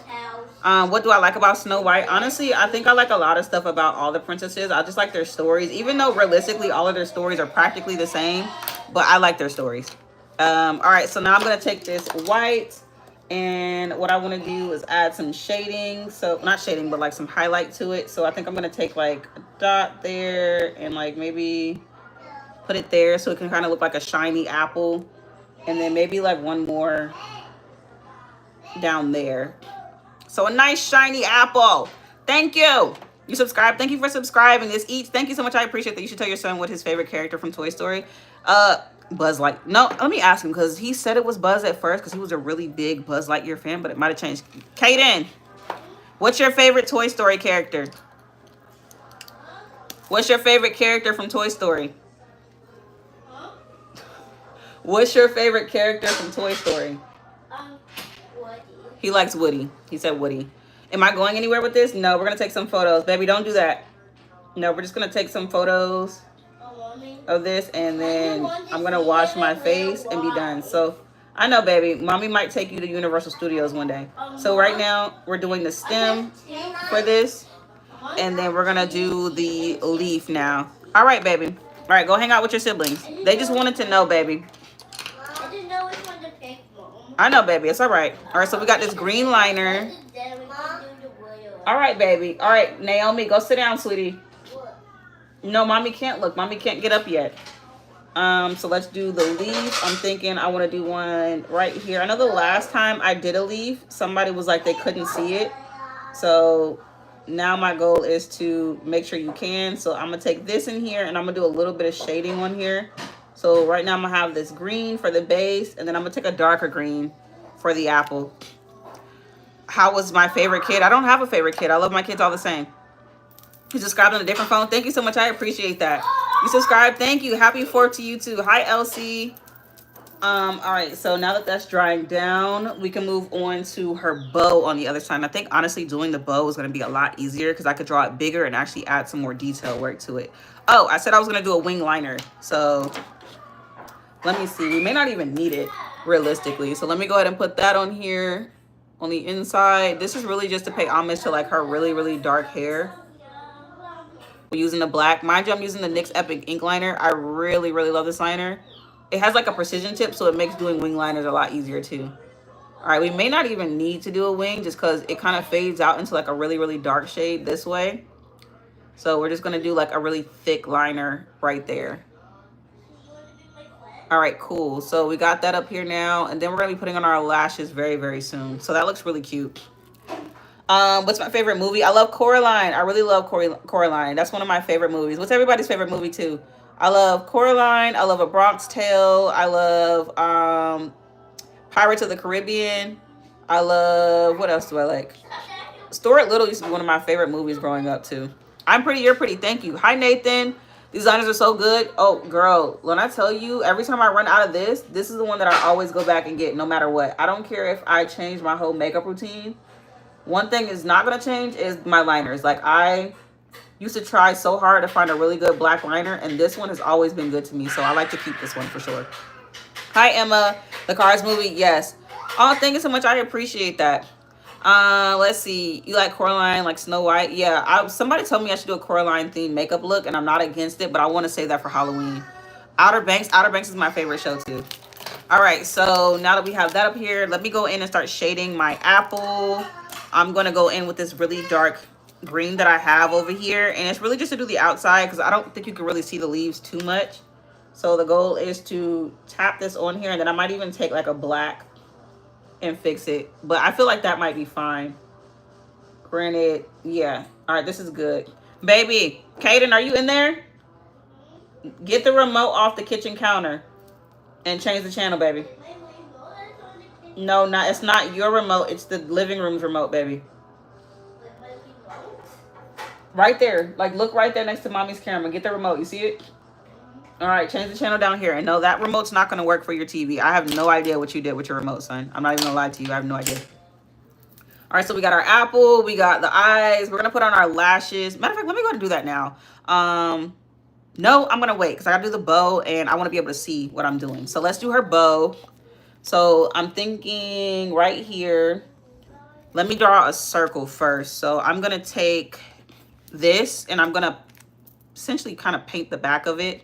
A: what do I like about Snow White? Honestly, I think I like a lot of stuff about all the princesses. I just like their stories, even though realistically all of their stories are practically the same, but I like their stories. All right, so now I'm going to take this white, and what I want to do is add some shading. So not shading, but like some highlight to it. So I think I'm going to take like a dot there and like maybe put it there so it can kind of look like a shiny apple. And then maybe like one more down there. So a nice shiny apple. Thank you. You subscribe. Thank you for subscribing. This eats. Thank you so much. I appreciate that. You should tell your son what his favorite character from Toy Story. Buzz Light. No, let me ask him because he said it was Buzz at first because he was a really big Buzz Lightyear fan, but it might have changed. Kaden, what's your favorite Toy Story character? What's your favorite character from Toy Story? What's your favorite character from Toy Story? Woody. He likes Woody. He said Woody. Am I going anywhere with this? No, we're going to take some photos. Baby, don't do that. No, we're just going to take some photos of this, and then I'm going to wash my face and be done. So I know, baby. Mommy might take you to Universal Studios one day. So right now, we're doing the stem for this. And then we're going to do the leaf now. All right, baby. All right, go hang out with your siblings. They just wanted to know, baby.
B: I didn't know which one to pick, Mom.
A: I know, baby. It's all right. All right, so we got this green liner. All right, baby. All right, Naomi, go sit down, sweetie. No, mommy can't look. Mommy can't get up yet. So let's do the leaf. I'm thinking I want to do one right here. I know the last time I did a leaf, somebody was like they couldn't see it. So now my goal is to make sure you can. So I'm going to take this in here and I'm going to do a little bit of shading on here. So right now I'm going to have this green for the base and then I'm going to take a darker green for the apple. How was my favorite kid? I don't have a favorite kid. I love my kids all the same. You subscribed on a different phone. Thank you so much. I appreciate that. You subscribed. Thank you. Happy 4th to you too. Hi, Elsie. All right. So now that that's drying down, we can move on to her bow on the other side. And I think honestly doing the bow is going to be a lot easier because I could draw it bigger and actually add some more detail work to it. Oh, I said I was going to do a wing liner. So let me see. We may not even need it realistically. So let me go ahead and put that on here on the inside. This is really just to pay homage to like her really, really dark hair. We're using the black. Mind you, I'm using the NYX Epic ink liner. I really, really love this liner. It has like a precision tip, so it makes doing wing liners a lot easier too. All right, we may not even need to do a wing just because it kind of fades out into like a really, really dark shade this way. So we're just going to do like a really thick liner right there. All right, cool. So we got that up here now, and then we're going to be putting on our lashes very, very soon. So that looks really cute. What's my favorite movie? I love Coraline. I really love Coraline. That's one of my favorite movies. What's everybody's favorite movie too? I love Coraline. I love A Bronx Tale. I love Pirates of the Caribbean. I love, what else do I like? Stuart Little used to be one of my favorite movies growing up too. I'm pretty, you're pretty. Thank you. Hi, Nathan. These liners are so good. Oh, girl, when I tell you, every time I run out of this is the one that I always go back and get no matter what. I don't care if I change my whole makeup routine. One thing is not going to change is my liners. Like I used to try so hard to find a really good black liner, and this one has always been good to me. So I like to keep this one for sure. Hi, Emma. The Cars movie. Yes. Oh, thank you so much. I appreciate that. Let's see. You like Coraline, like Snow White? Yeah. Somebody told me I should do a Coraline themed makeup look, and I'm not against it, but I want to save that for Halloween. Outer Banks. Outer Banks is my favorite show too. All right. So now that we have that up here, let me go in and start shading my apple. I'm going to go in with this really dark green that I have over here. And it's really just to do the outside because I don't think you can really see the leaves too much. So the goal is to tap this on here. And then I might even take like a black and fix it. But I feel like that might be fine. Granted, yeah. All right, this is good. Baby, Kaden, are you in there? Get the remote off the kitchen counter and change the channel, baby. No, it's not your remote. It's the living room's remote, baby. Right there. Like, look right there next to mommy's camera. Get the remote. You see it? All right, change the channel down here. And no, that remote's not going to work for your TV. I have no idea what you did with your remote, son. I'm not even going to lie to you. I have no idea. All right, so we got our apple. We got the eyes. We're going to put on our lashes. Matter of fact, let me go ahead and do that now. No, I'm going to wait because I got to do the bow, and I want to be able to see what I'm doing. So let's do her bow. So I'm thinking right here, let me draw a circle first. So I'm going to take this and I'm going to essentially kind of paint the back of it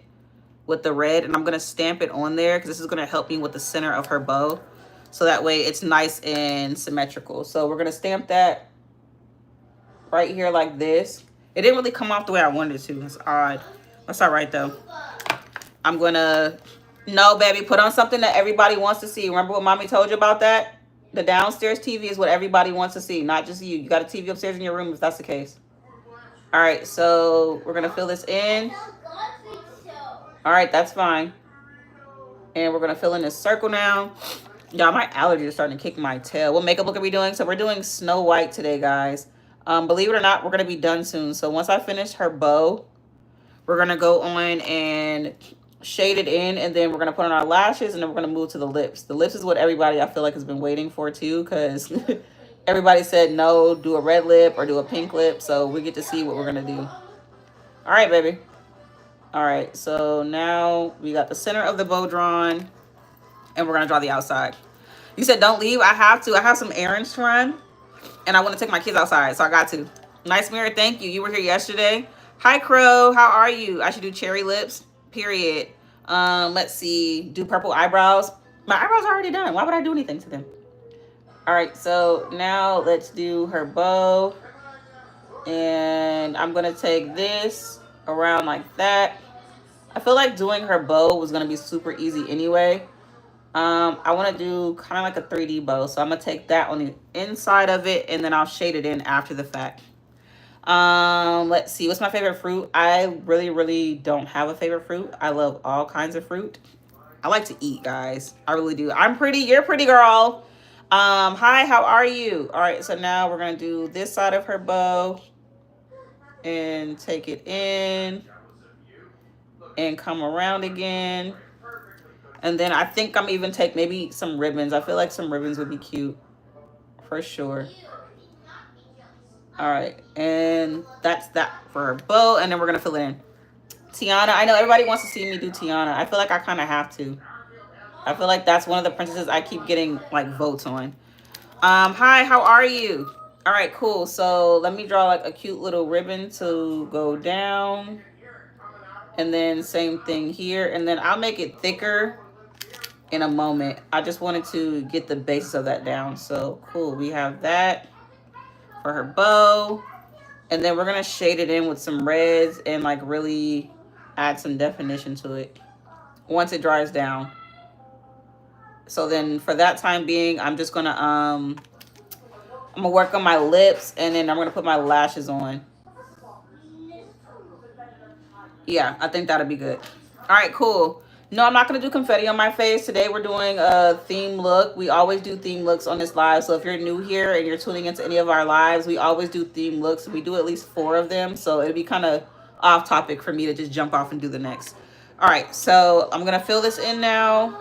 A: with the red, and I'm going to stamp it on there because this is going to help me with the center of her bow. So that way it's nice and symmetrical. So we're going to stamp that right here like this. It didn't really come off the way I wanted it to. It's odd. That's all right though. I'm going to... No, baby, put on something that everybody wants to see. Remember what mommy told you about that? The downstairs TV is what everybody wants to see, not just you. You got a TV upstairs in your room if that's the case. All right, so we're going to fill this in. All right, that's fine. And we're going to fill in this circle now. Y'all, my allergies are starting to kick my tail. What makeup look are we doing? So we're doing Snow White today, guys. Believe it or not, we're going to be done soon. So once I finish her bow, we're going to go on and... shade it in, and then we're going to put on our lashes, and then we're going to move to the lips. The lips is what everybody I feel like has been waiting for too, because everybody said no, do a red lip or do a pink lip, so we get to see what we're going to do. All right, baby. All right, so now we got the center of the bow drawn. And we're gonna draw the outside. You said don't leave. I have to. I have some errands to run, and I want to take my kids outside, so I got to. Nice mirror, thank you. You were here yesterday. Hi, Crow. How are you? I should do cherry lips. Period. Let's see. Do purple eyebrows. My eyebrows are already done. Why would I do anything to them? All right. So now let's do her bow, and I'm gonna take this around like that. I feel like doing her bow was gonna be super easy anyway. I want to do kind of like a 3D bow. So I'm going to take that on the inside of it and then I'll shade it in after the fact. Let's see. What's my favorite fruit? I really don't have a favorite fruit. I love all kinds of fruit. I like to eat, guys. I really do. I'm pretty. You're pretty, girl. Hi, how are you? All right. So now we're going to do this side of her bow and take it in and come around again. And then I think I'm even take maybe some ribbons. I feel like some ribbons would be cute for sure. All right. And that's that for her bow. And then we're going to fill it in. Tiana. I know everybody wants to see me do Tiana. I feel like I kind of have to. I feel like that's one of the princesses I keep getting like votes on. Hi, how are you? All right, cool. So let me draw like a cute little ribbon to go down. And then same thing here. And then I'll make it thicker in a moment. I just wanted to get the basis of that down. So cool. We have that for her bow. And then we're going to shade it in with some reds and like really add some definition to it once it dries down. So then for that time being, I'm just going to I'm going to work on my lips and then I'm going to put my lashes on. Yeah, I think that'll be good. All right, cool. No, I'm not going to do confetti on my face. Today we're doing a theme look. We always do theme looks on this live. So if you're new here and you're tuning into any of our lives, we always do theme looks. We do at least 4 of them. So it'd be kind of off topic for me to just jump off and do the next. All right, so I'm going to fill this in now.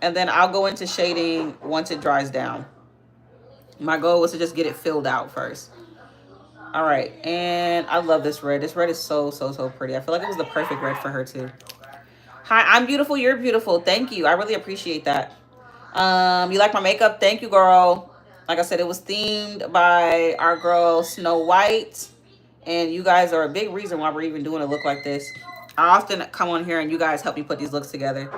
A: And then I'll go into shading once it dries down. My goal was to just get it filled out first. All right, and I love this red. This red is so pretty. I feel like it was the perfect red for her too. Hi, I'm beautiful. You're beautiful. Thank you. I really appreciate that. You like my makeup? Thank you, girl. Like I said, it was themed by our girl Snow White. And you guys are a big reason why we're even doing a look like this. I often come on here and you guys help me put these looks together.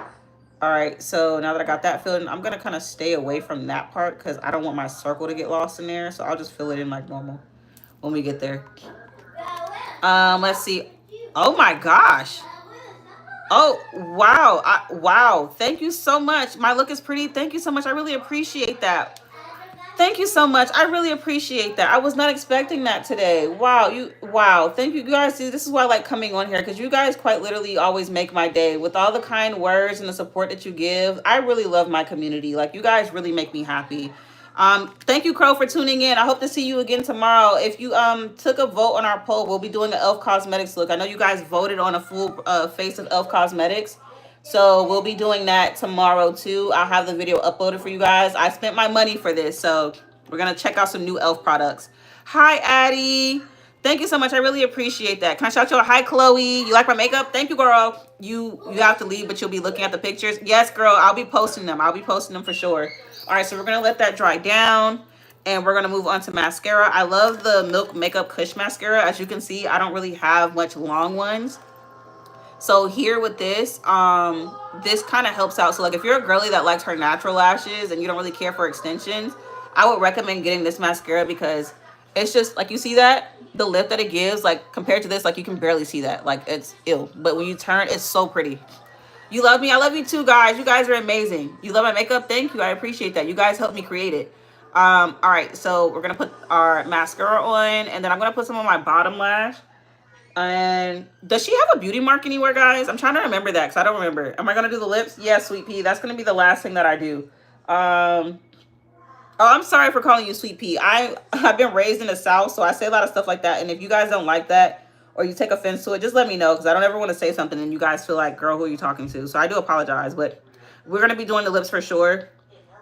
A: All right, so now that I got that filled in, I'm going to kind of stay away from that part because I don't want my circle to get lost in there. So I'll just fill it in like normal when we get there. Let's see. Oh, my gosh. Oh, wow. Wow. Thank you so much. My look is pretty. Thank you so much. I really appreciate that. Thank you so much. I really appreciate that. I was not expecting that today. Wow. Thank you guys. See, this is why I like coming on here because you guys quite literally always make my day with all the kind words and the support that you give. I really love my community. Like you guys really make me happy. Thank you, Crow, for tuning in. I hope to see you again tomorrow. If you took a vote on our poll, we'll be doing an e.l.f. Cosmetics look. I know you guys voted on a full face of e.l.f. Cosmetics. So we'll be doing that tomorrow too. I'll have the video uploaded for you guys. I spent my money for this, so we're gonna check out some new e.l.f. products. Hi, Addie. Thank you so much. I really appreciate that. Can I shout you out? Hi, Chloe. You like my makeup? Thank you, girl. You have to leave, but you'll be looking at the pictures. Yes, girl. I'll be posting them. I'll be posting them for sure. All right, so we're gonna let that dry down, and we're gonna move on to mascara. I love the Milk Makeup Kush mascara. As you can see, I don't really have much long ones. So here with this, this kind of helps out. So like if you're a girly that likes her natural lashes and you don't really care for extensions, I would recommend getting this mascara because it's just like, you see that? The lift that it gives, like compared to this, like you can barely see that. Like it's ill. But when you turn, it's so pretty. You love me. I love you too, guys. You guys are amazing. You love my makeup. Thank you. I appreciate that. You guys helped me create it. All right. So we're going to put our mascara on and then I'm going to put some on my bottom lash. And does she have a beauty mark anywhere, guys? I'm trying to remember that because I don't remember. Am I going to do the lips? Yes, Sweet Pea. That's going to be the last thing that I do. Oh, I'm sorry for calling you Sweet Pea. I've been raised in the South, so I say a lot of stuff like that. And if you guys don't like that or you take offense to it, just let me know because I don't ever want to say something and you guys feel like, girl, who are you talking to? So I do apologize, but we're going to be doing the lips for sure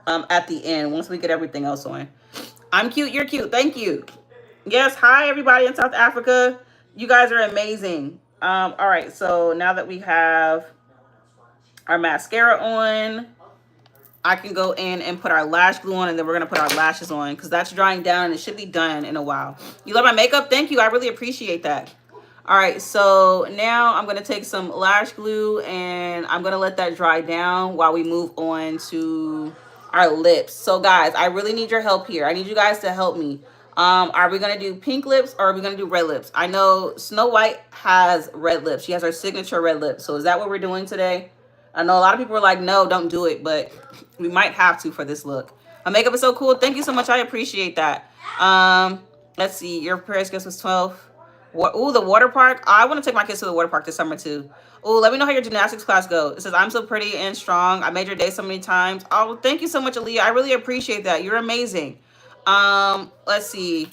A: at the end once we get everything else on. I'm cute. You're cute. Thank you. Yes. Hi, everybody in South Africa. You guys are amazing. All right. So now that we have our mascara on, I can go in and put our lash glue on, and then we're gonna put our lashes on because that's drying down and it should be done in a while. You love my makeup? Thank you. I really appreciate that. All right, so now I'm gonna take some lash glue and I'm gonna let that dry down while we move on to our lips. So guys, I really need your help here. I need you guys to help me. Are we gonna do pink lips or are we gonna do red lips? I know Snow White has red lips. She has her signature red lips. So is that what we're doing today? I know a lot of people are like, no, don't do it, but we might have to for this look. My makeup is so cool. Thank you so much. I appreciate that. Let's see. Your Paris guest was 12. Ooh, the water park. I want to take my kids to the water park this summer too. Ooh, let me know how your gymnastics class goes. It says, I'm so pretty and strong. I made your day so many times. Oh, thank you so much, Aaliyah. I really appreciate that. You're amazing. Let's see.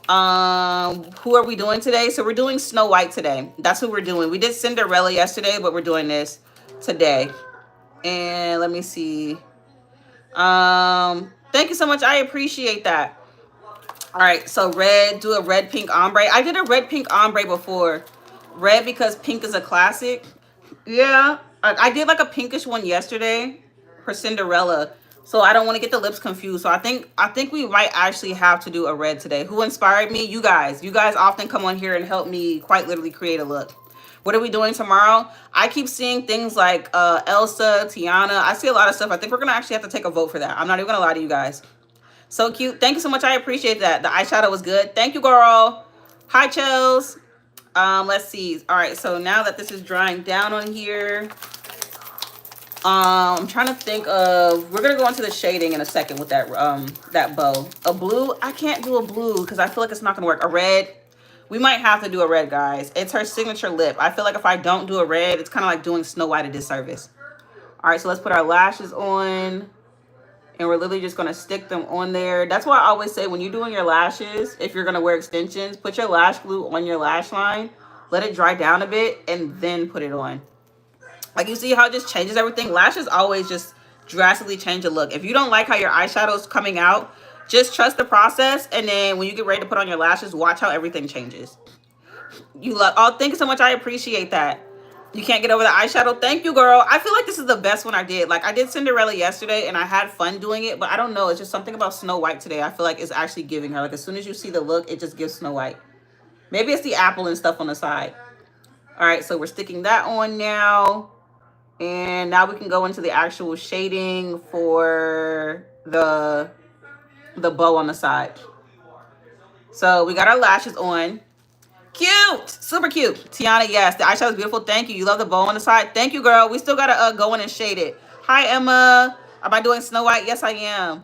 A: Who are we doing today? So we're doing Snow White today. That's who we're doing. We did Cinderella yesterday, but we're doing this today. And let me see. Thank you so much. I appreciate that. All right, so red, do a red pink ombre. I did a red pink ombre before. Red because pink is a classic. Yeah, I did like a pinkish one yesterday for Cinderella. So I don't want to get the lips confused. So I think we might actually have to do a red today. Who inspired me? You guys. You guys often come on here and help me quite literally create a look. What are we doing tomorrow? I keep seeing things like Elsa, Tiana. I see a lot of stuff. I think we're going to actually have to take a vote for that. I'm not even going to lie to you guys. So cute. Thank you so much. I appreciate that. The eyeshadow was good. Thank you, girl. Hi, Chels. Let's see. All right. So now that this is drying down on here, I'm trying to think of, we're going to go into the shading in a second with that, that bow. A blue. I can't do a blue because I feel like it's not going to work. A red. We might have to do a red, guys. It's her signature lip. I feel like if I don't do a red, it's kind of like doing Snow White a disservice. All right. So let's put our lashes on. And we're literally just going to stick them on there. That's why I always say when you're doing your lashes, if you're going to wear extensions, put your lash glue on your lash line. Let it dry down a bit and then put it on. Like you see how it just changes everything? Lashes always just drastically change a look. If you don't like how your eyeshadow is coming out, just trust the process. And then when you get ready to put on your lashes, watch how everything changes. You love, oh, thank you so much. I appreciate that. You can't get over the eyeshadow. Thank you, girl. I feel like this is the best one I did. Like I did Cinderella yesterday and I had fun doing it, but I don't know. It's just something about Snow White today. I feel like it's actually giving her. Like as soon as you see the look, it just gives Snow White. Maybe it's the apple and stuff on the side. All right, so we're sticking that on now. And now we can go into the actual shading for the bow on the side. So we got our lashes on. Cute, super cute. Tiana, yes, the eyeshadow is beautiful. Thank you. You love the bow on the side. Thank you, girl. We still gotta go in and shade it. Hi, Emma. Am I doing Snow White? Yes, I am.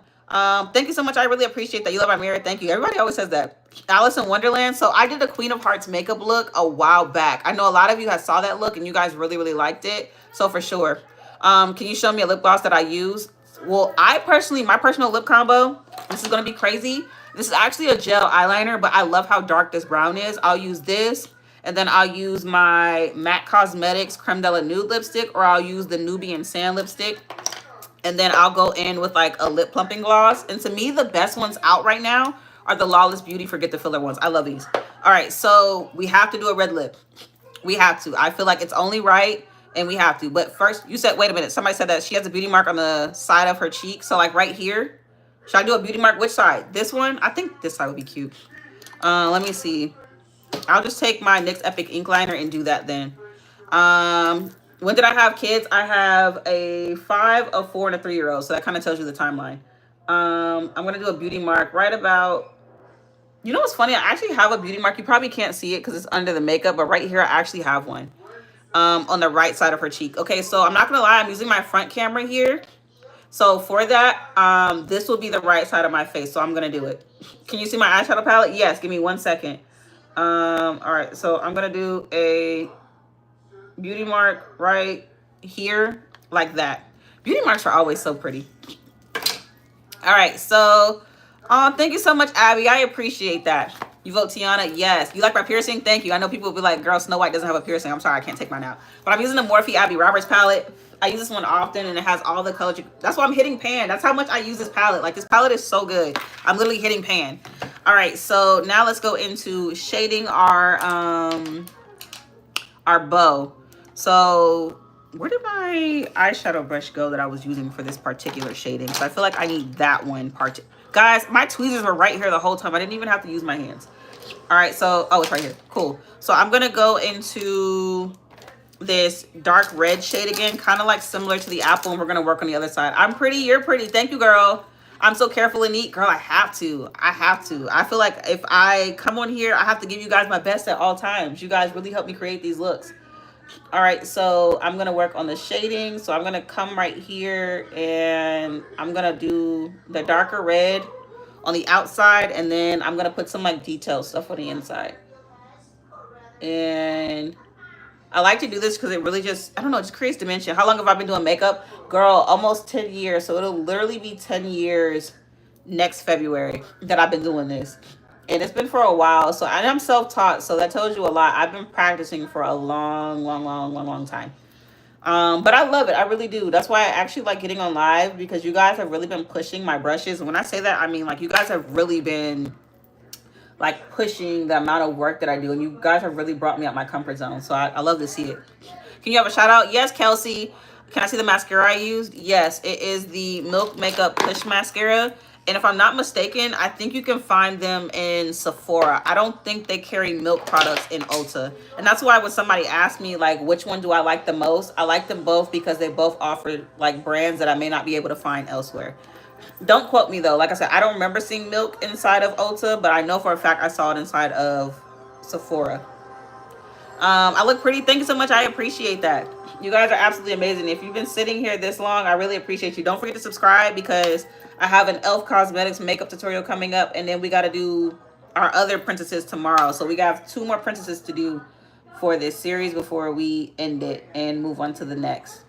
A: Thank you so much. I really appreciate that. You love my mirror. Thank you. Everybody always says that. Alice in Wonderland. So I did the Queen of Hearts makeup look a while back. I know a lot of you guys saw that look and you guys really, really liked it. So for sure. Can you show me a lip gloss that I use? Well, I personally, my personal lip combo, this is gonna be crazy. This is actually a gel eyeliner, but I love how dark this brown is. I'll use this, and then I'll use my MAC Cosmetics Creme de la Nude lipstick, or I'll use the Nubian Sand lipstick. And then I'll go in with like a lip plumping gloss. And to me, the best ones out right now are the Lawless Beauty Forget the Filler ones. I love these. All right, so we have to do a red lip. We have to. I feel like it's only right, and we have to. But first, you said, wait a minute. Somebody said that she has a beauty mark on the side of her cheek. So like right here. Should I do a beauty mark? Which side? This one? I think this side would be cute. Let me see. I'll just take my NYX Epic ink liner and do that then. When did I have kids? I have a 5, a 4, and a 3-year-old. So that kind of tells you the timeline. I'm going to do a beauty mark right about... You know what's funny? I actually have a beauty mark. You probably can't see it because it's under the makeup. But right here, I actually have one. On the right side of her cheek. Okay, so I'm not going to lie. I'm using my front camera here. So for that, this will be the right side of my face. So I'm going to do it. Can you see my eyeshadow palette? Yes. Give me 1 second. All right. So I'm going to do a beauty mark right here like that. Beauty marks are always so pretty. All right. So thank you so much, Abby. I appreciate that. You vote Tiana? Yes. You like my piercing? Thank you. I know people will be like, girl, Snow White doesn't have a piercing. I'm sorry. I can't take mine out. But I'm using the Morphe Abby Roberts palette. I use this one often and it has all the colors. That's why I'm hitting pan. That's how much I use this palette. Like this palette is so good. I'm literally hitting pan. All right, so now let's go into shading our bow. So Where did my eyeshadow brush go that I was using for this particular shading? So I feel like I need that one part. Guys, my tweezers were right here the whole time. I didn't even have to use my hands. All right, so, oh, it's right here. Cool. So I'm going to go into this dark red shade again, kind of like similar to the apple, and we're going to work on the other side. I'm pretty, you're pretty. Thank you, girl. I'm so careful and neat. Girl, I have to. I feel like if I come on here, I have to give you guys my best at all times. You guys really help me create these looks. All right, so I'm going to work on the shading. So I'm going to come right here and I'm going to do the darker red on the outside, and then I'm going to put some like detailed stuff on the inside. And I like to do this because it really just, I don't know, it just creates dimension. How long have I been doing makeup? Girl, almost 10 years. So it'll literally be 10 years next February that I've been doing this. And it's been for a while. So I'm self-taught. So that tells you a lot. I've been practicing for a long time. But I love it. I really do. That's why I actually like getting on live, because you guys have really been pushing my brushes. And when I say that, I mean like you guys have really been like pushing the amount of work that I do, and you guys have really brought me out my comfort zone. So I love to see it. Can you have a shout out? Yes, Kelsey. Can I see the mascara I used? Yes, it is the Milk Makeup Push Mascara. And if I'm not mistaken, I think you can find them in Sephora. I don't think they carry Milk products in Ulta. And that's why when somebody asked me, like, which one do I like the most? I like them both because they both offer, like, brands that I may not be able to find elsewhere. Don't quote me, though. Like I said, I don't remember seeing Milk inside of Ulta, but I know for a fact I saw it inside of Sephora. I look pretty. Thank you so much. I appreciate that. You guys are absolutely amazing. If you've been sitting here this long, I really appreciate you. Don't forget to subscribe, because I have an e.l.f. Cosmetics makeup tutorial coming up, and then we got to do our other princesses tomorrow. So we got 2 more princesses to do for this series before we end it and move on to the next.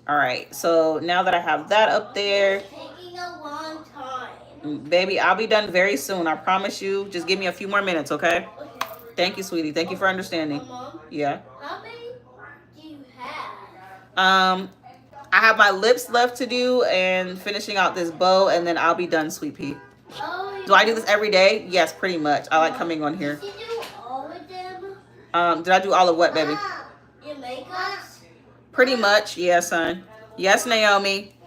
A: All right. So now that I have that up there,
B: Taking a long time.
A: baby, I'll be done very soon. I promise you. Just give me a few more minutes, okay?
B: Okay.
A: Thank you, sweetie. Thank you for understanding.
B: Mom,
A: Yeah.
B: how many do you have?
A: I have my lips left to do and finishing out this bow, and then I'll be done, sweet pea.
B: Oh,
A: Do I do this every day? Yes, pretty much. I like coming on here.
B: Did you do all of them?
A: Did I do all of what, baby?
B: Your makeups?
A: Pretty much. Yeah, son. Yes, Naomi.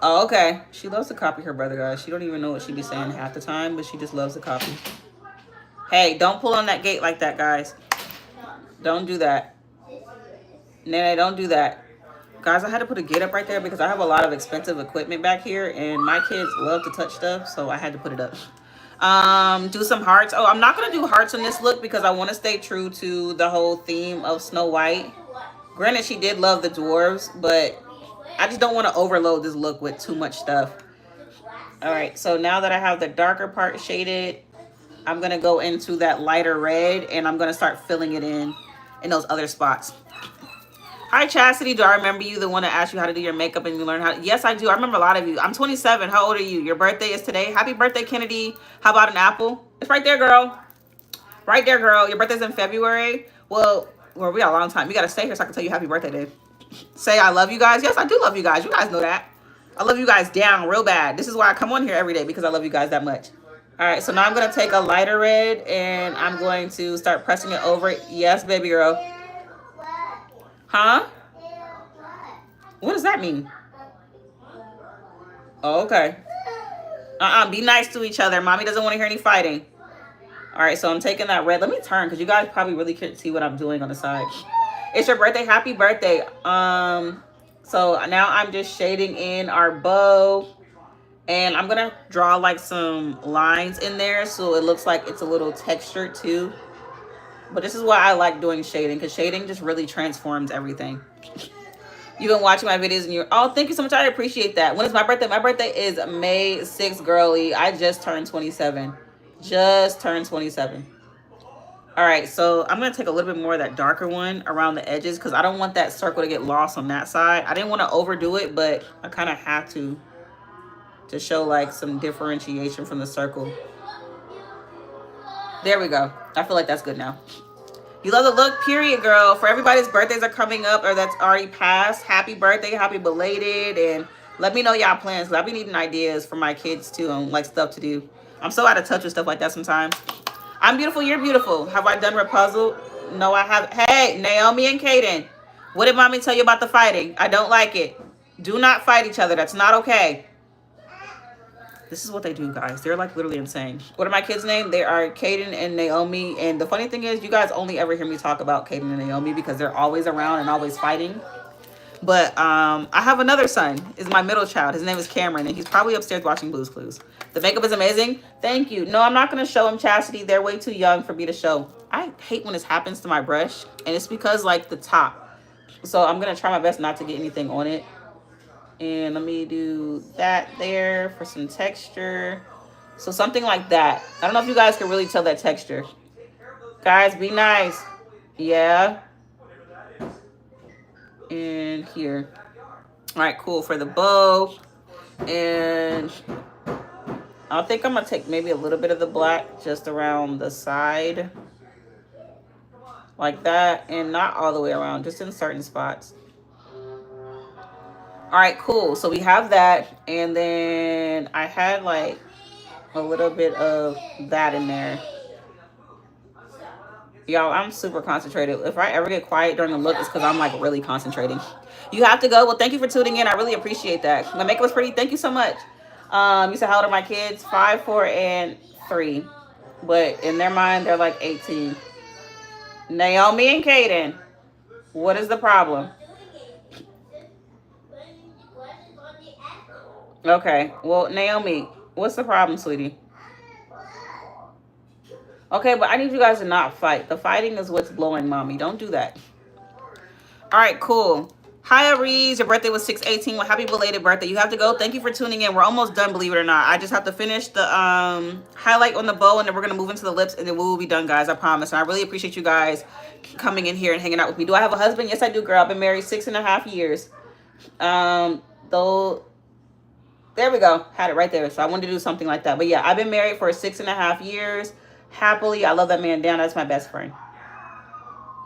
A: Oh, okay. She loves to copy her brother, guys. She don't even know what she be saying half the time, but she just loves to copy. Hey, don't pull on that gate like that, guys. Don't do that. Nene, don't do that. Guys, I had to put a gate up right there because I have a lot of expensive equipment back here, and my kids love to touch stuff, so I had to put it up. Do some hearts. Oh, I'm not going to do hearts on this look because I want to stay true to the whole theme of Snow White. Granted, she did love the dwarves, but I just don't want to overload this look with too much stuff. All right, so now that I have the darker part shaded, I'm going to go into that lighter red, and I'm going to start filling it in those other spots. Hi, Chastity. Do I remember you, the one that asked you how to do your makeup and you learned how to? Yes, I do. I remember a lot of you. I'm 27. How old are you? Your birthday is today. Happy birthday, Kennedy. How about an apple? It's right there, girl. Right there, girl. Your birthday's in February. Well, we got a long time. You got to stay here so I can tell you happy birthday, Dave. Say I love you guys. Yes, I do love you guys. You guys know that. I love you guys down real bad. This is why I come on here every day, because I love you guys that much. All right, so now I'm going to take a lighter red, and I'm going to start pressing it over. Yes, baby girl. Huh? What does that mean? Oh, okay. Be nice to each other. Mommy doesn't want to hear any fighting. All right, so I'm taking that red. Let me turn because you guys probably really can't see what I'm doing on the side. It's your birthday. Happy birthday. So now I'm just shading in our bow. And I'm going to draw like some lines in there so it looks like it's a little textured too. But this is why I like doing shading, because shading just really transforms everything. You've been watching my videos and you're, oh, thank you so much. I appreciate that. When is my birthday? My birthday is May 6th, girly. I just turned 27. Just turned 27. All right, so I'm going to take a little bit more of that darker one around the edges because I don't want that circle to get lost on that side. I didn't want to overdo it, but I kind of have to show like some differentiation from the circle. There we go. I feel like that's good now. You love the look, period, girl. For everybody's birthdays are coming up or that's already passed, happy birthday, happy belated, and let me know y'all plans because I'll be needing ideas for my kids too and like stuff to do. I'm so out of touch with stuff like that sometimes. I'm beautiful, you're beautiful. Have I done Rapunzel? No, I haven't. Hey, Naomi and Kaden. What did mommy tell you about the fighting? I don't like it. Do not fight each other. That's not okay. This is what they do, guys. They're like literally insane. What are my kids' name? They are Kaden and Naomi. And the funny thing is, you guys only ever hear me talk about Kaden and Naomi because they're always around and always fighting. But I have another son. Is my middle child. His name is Cameron, and he's probably upstairs watching Blue's Clues. The makeup is amazing. Thank you. No, I'm not going to show him, Chastity. They're way too young for me to show. I hate when this happens to my brush, and it's because, like, the top. So I'm going to try my best not to get anything on it. And let me do that there for some texture. So something like that. I don't know if you guys can really tell that texture. Guys, be nice. Yeah. And here. All right, cool. For the bow. And I think I'm going to take maybe a little bit of the black just around the side. Like that. And not all the way around. Just in certain spots. All right, cool. So we have that. And then I had like a little bit of that in there. Y'all, I'm super concentrated. If I ever get quiet during the look, it's because I'm like really concentrating. You have to go. Well, thank you for tuning in. I really appreciate that. My makeup was pretty. Thank you so much. You said how old are my kids? 5, 4, and 3. But in their mind, they're like 18. Naomi and Kaden, what is the problem? Okay, well, Naomi, what's the problem, sweetie? Okay, but I need you guys to not fight. The fighting is what's blowing mommy. Don't do that. All right, cool. Hi, Aries. Your birthday was 6/18. Well, happy belated birthday. You have to go. Thank you for tuning in. We're almost done, believe it or not. I just have to finish the highlight on the bow, and then we're going to move into the lips, and then we will be done, guys. I promise. And I really appreciate you guys coming in here and hanging out with me. Do I have a husband? Yes, I do, girl. I've been married 6.5 years. Though... There we go. Had it right there. So I wanted to do something like that. But yeah, I've been married for 6.5 years. Happily. I love that man down. That's my best friend.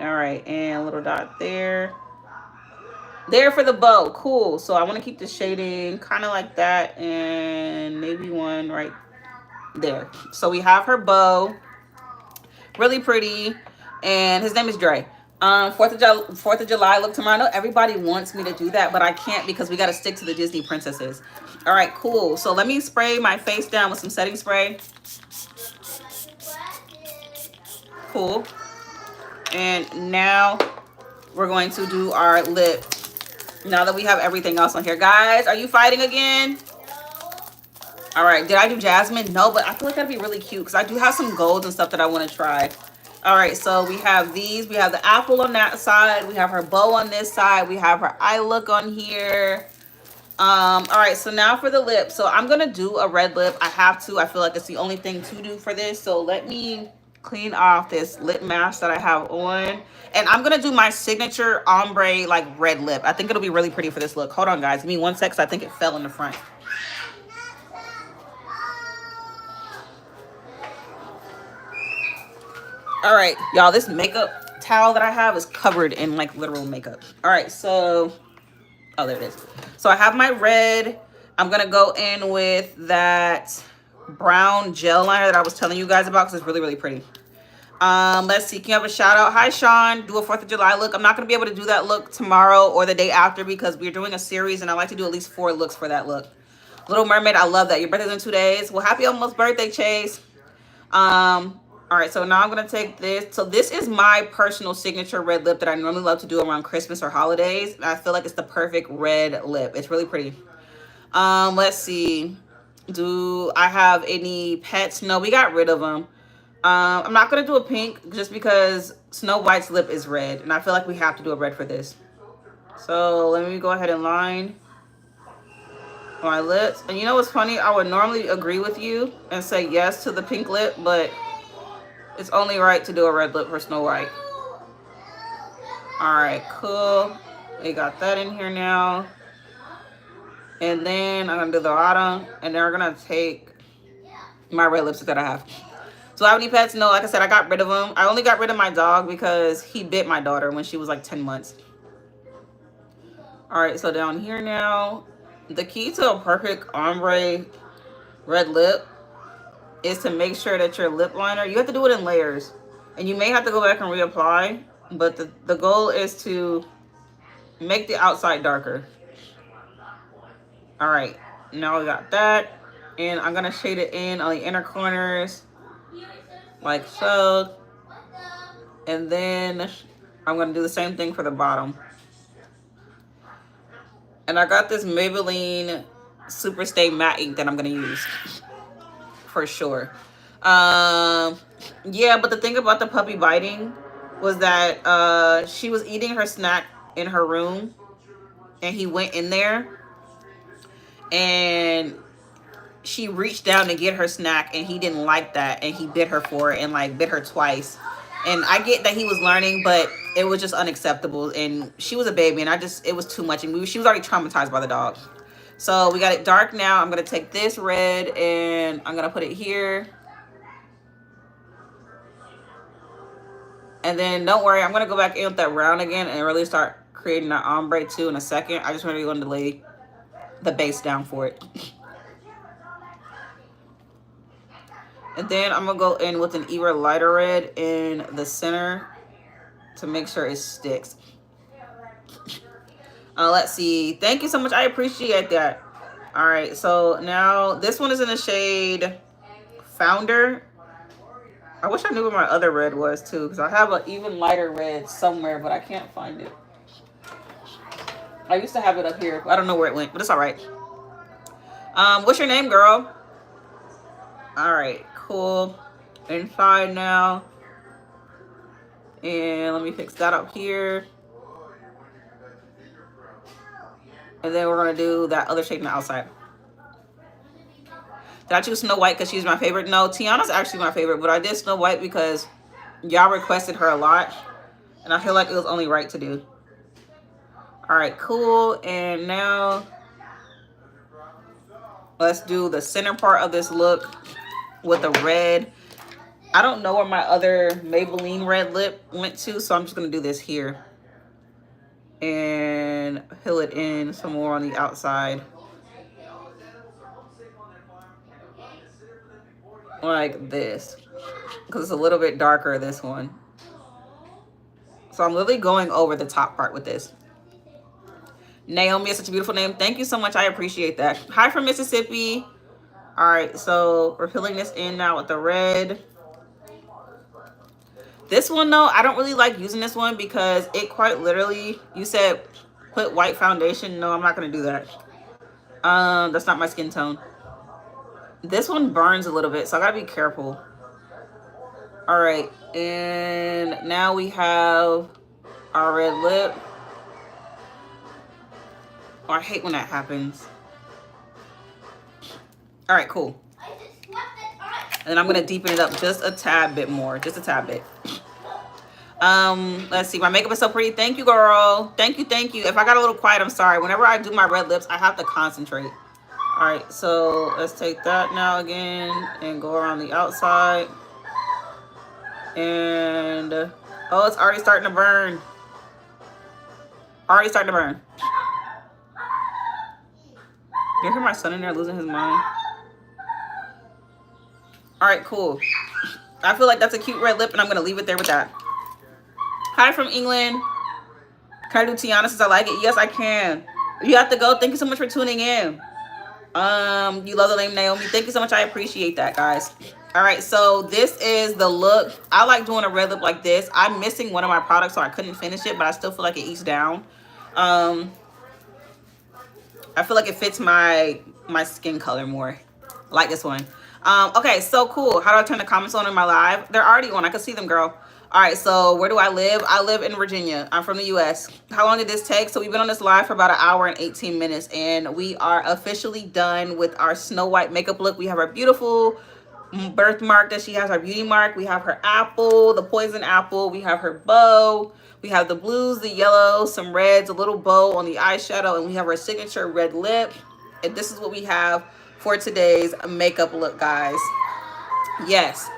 A: All right. And a little dot there. There for the bow. Cool. So I want to keep the shading kind of like that. And maybe one right there. So we have her bow. Really pretty. And his name is Dre. 4th of July look tomorrow. I know everybody wants me to do that, but I can't because we got to stick to the Disney princesses. All right, cool. So let me spray my face down with some setting spray. Cool. And now we're going to do our lip. Now that we have everything else on here. Guys, are you fighting again? All right. Did I do Jasmine? No, but I feel like that'd be really cute because I do have some golds and stuff that I want to try. All right, so we have these. We have the apple on that side. We have her bow on this side. We have her eye look on here. All right, so now for the lip. So I'm going to do a red lip. I have to. I feel like it's the only thing to do for this. So let me clean off this lip mask that I have on. And I'm going to do my signature ombre, like, red lip. I think it'll be really pretty for this look. Hold on, guys. Give me 1 sec, because I think it fell in the front. All right, y'all, this makeup towel that I have is covered in like literal makeup. All right, so, oh, there it is. So I have my red. I'm going to go in with that brown gel liner that I was telling you guys about because it's really, really pretty. Let's see. Can you have a shout out? Hi, Sean. Do a 4th of July look. I'm not going to be able to do that look tomorrow or the day after because we're doing a series and I like to do at least 4 looks for that look. Little Mermaid, I love that. Your birthday's in 2 days. Well, happy almost birthday, Chase. All right, so now I'm going to take this. So this is my personal signature red lip that I normally love to do around Christmas or holidays. And I feel like it's the perfect red lip. It's really pretty. Let's see. Do I have any pets? No, we got rid of them. I'm not going to do a pink just because Snow White's lip is red. And I feel like we have to do a red for this. So let me go ahead and line my lips. And you know what's funny? I would normally agree with you and say yes to the pink lip, but it's only right to do a red lip for Snow White. All right, cool. We got that in here now. And then I'm going to do the bottom. And then we're going to take my red lipstick that I have. Do I have any pets? No, like I said, I got rid of them. I only got rid of my dog because he bit my daughter when she was like 10 months. All right, so down here now. The key to a perfect ombre red lip is to make sure that your lip liner, you have to do it in layers. And you may have to go back and reapply, but the goal is to Make the outside darker. All right, now we got that. And I'm gonna shade it in on the inner corners, like so. And then I'm gonna do the same thing for the bottom. And I got this Maybelline Super Stay Matte Ink that I'm gonna use for sure. Yeah, but the thing about the puppy biting was that she was eating her snack in her room, and he went in there, and she reached down to get her snack, and he didn't like that, and he bit her for it, and like bit her twice. And I get that he was learning, but it was just unacceptable. And she was a baby, and it was too much, and she was already traumatized by the dog. So we got it dark now. I'm gonna take this red and I'm gonna put it here. And then don't worry, I'm gonna go back in with that round again and really start creating that ombre too in a second. I just want to lay the base down for it. And then I'm gonna go in with an even lighter red in the center to make sure it sticks. Let's see. Thank you so much. I appreciate that. All right, so now this one is in the shade Founder. I wish I knew where my other red was too, because I have an even lighter red somewhere, but I can't find it. I used to have it up here. I don't know where it went, but it's all right. What's your name, girl? All right, cool. Inside now. And let me fix that up here. And then we're going to do that other shade on the outside. Did I choose Snow White because she's my favorite? No, Tiana's actually my favorite, but I did Snow White because y'all requested her a lot. And I feel like it was only right to do. All right, cool. And now let's do the center part of this look with the red. I don't know where my other Maybelline red lip went to, so I'm just going to do this here. And fill it in some more on the outside. Like this. Because it's a little bit darker, this one. So I'm literally going over the top part with this. Naomi is such a beautiful name. Thank you so much. I appreciate that. Hi from Mississippi. All right, so we're filling this in now with the red. This one, though, I don't really like using this one because it quite literally, you said put white foundation. No, I'm not going to do that. That's not my skin tone. This one burns a little bit, so I got to be careful. All right, and now we have our red lip. Oh, I hate when that happens. All right, cool. And then I'm going to deepen it up just a tad bit more. Just a tad bit. Let's see. My makeup is so pretty. Thank you, girl. Thank you, thank you. If I got a little quiet, I'm sorry. Whenever I do my red lips, I have to concentrate. All right, so let's take that now again and go around the outside. And, oh, it's already starting to burn. Already starting to burn. You hear my son in there losing his mind? All right, cool. I feel like that's a cute red lip, and I'm going to leave it there with that. Hi from England. Can I do Tiana since I like it? Yes, I can. You have to go. Thank you so much for tuning in. You love the name Naomi. Thank you so much. I appreciate that, guys. All right, so this is the look. I like doing a red lip like this. I'm missing one of my products, so I couldn't finish it, but I still feel like it eats down. I feel like it fits my skin color more. I like this one. Okay, so cool. How do I turn the comments on in my live? They're already on. I can see them, girl. All right, so where do I live? I live in Virginia. I'm from the U.S. How long did this take? So we've been on this live for about 1 hour and 18 minutes, and we are officially done with our Snow White makeup look. We have our beautiful birthmark that she has, our beauty mark. We have her apple, the poison apple. We have her bow. We have the blues, the yellows, some reds, a little bow on the eyeshadow, and we have our signature red lip. And this is what we have for today's makeup look, guys. Yes.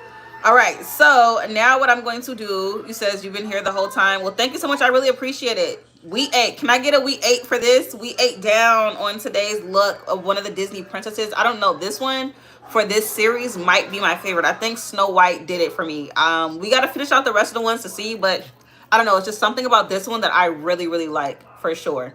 A: All right, so now what I'm going to do, you says you've been here the whole time. Well, thank you so much. I really appreciate it. We ate. Can I get a we ate for this? We ate down on today's look of one of the Disney princesses. I don't know. This one for this series might be my favorite. I think Snow White did it for me. We got to finish out the rest of the ones to see, but I don't know. It's just something about this one that I really, really like for sure.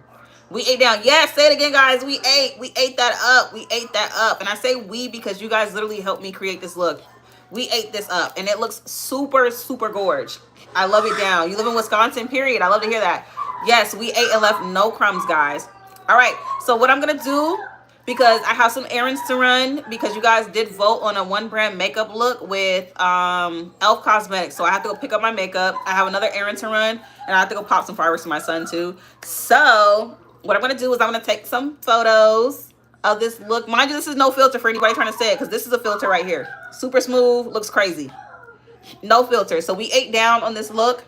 A: We ate down. Yes, say it again, guys. We ate that up. We ate that up. And I say we because you guys literally helped me create this look. We ate this up and it looks super, super gorge. I love it down. You live in Wisconsin, period. I love to hear that. Yes, we ate and left no crumbs, guys. All right, so what I'm gonna do, because I have some errands to run, because you guys did vote on a one brand makeup look with Elf Cosmetics. So I have to go pick up my makeup. I have another errand to run and I have to go pop some fireworks for my son too. So what I'm gonna do is I'm gonna take some photos of this look. Mind you, this is no filter for anybody trying to say it, because this is a filter right here. Super smooth, looks crazy. No filter. So we ate down on this look.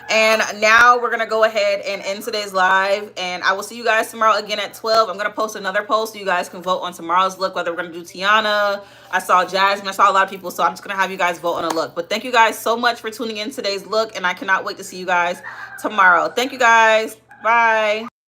A: And now we're going to go ahead and end today's live. And I will see you guys tomorrow again at 12. I'm going to post another post so you guys can vote on tomorrow's look, whether we're going to do Tiana. I saw Jasmine. I saw a lot of people. So I'm just going to have you guys vote on a look. But thank you guys so much for tuning in today's look. And I cannot wait to see you guys tomorrow. Thank you guys. Bye.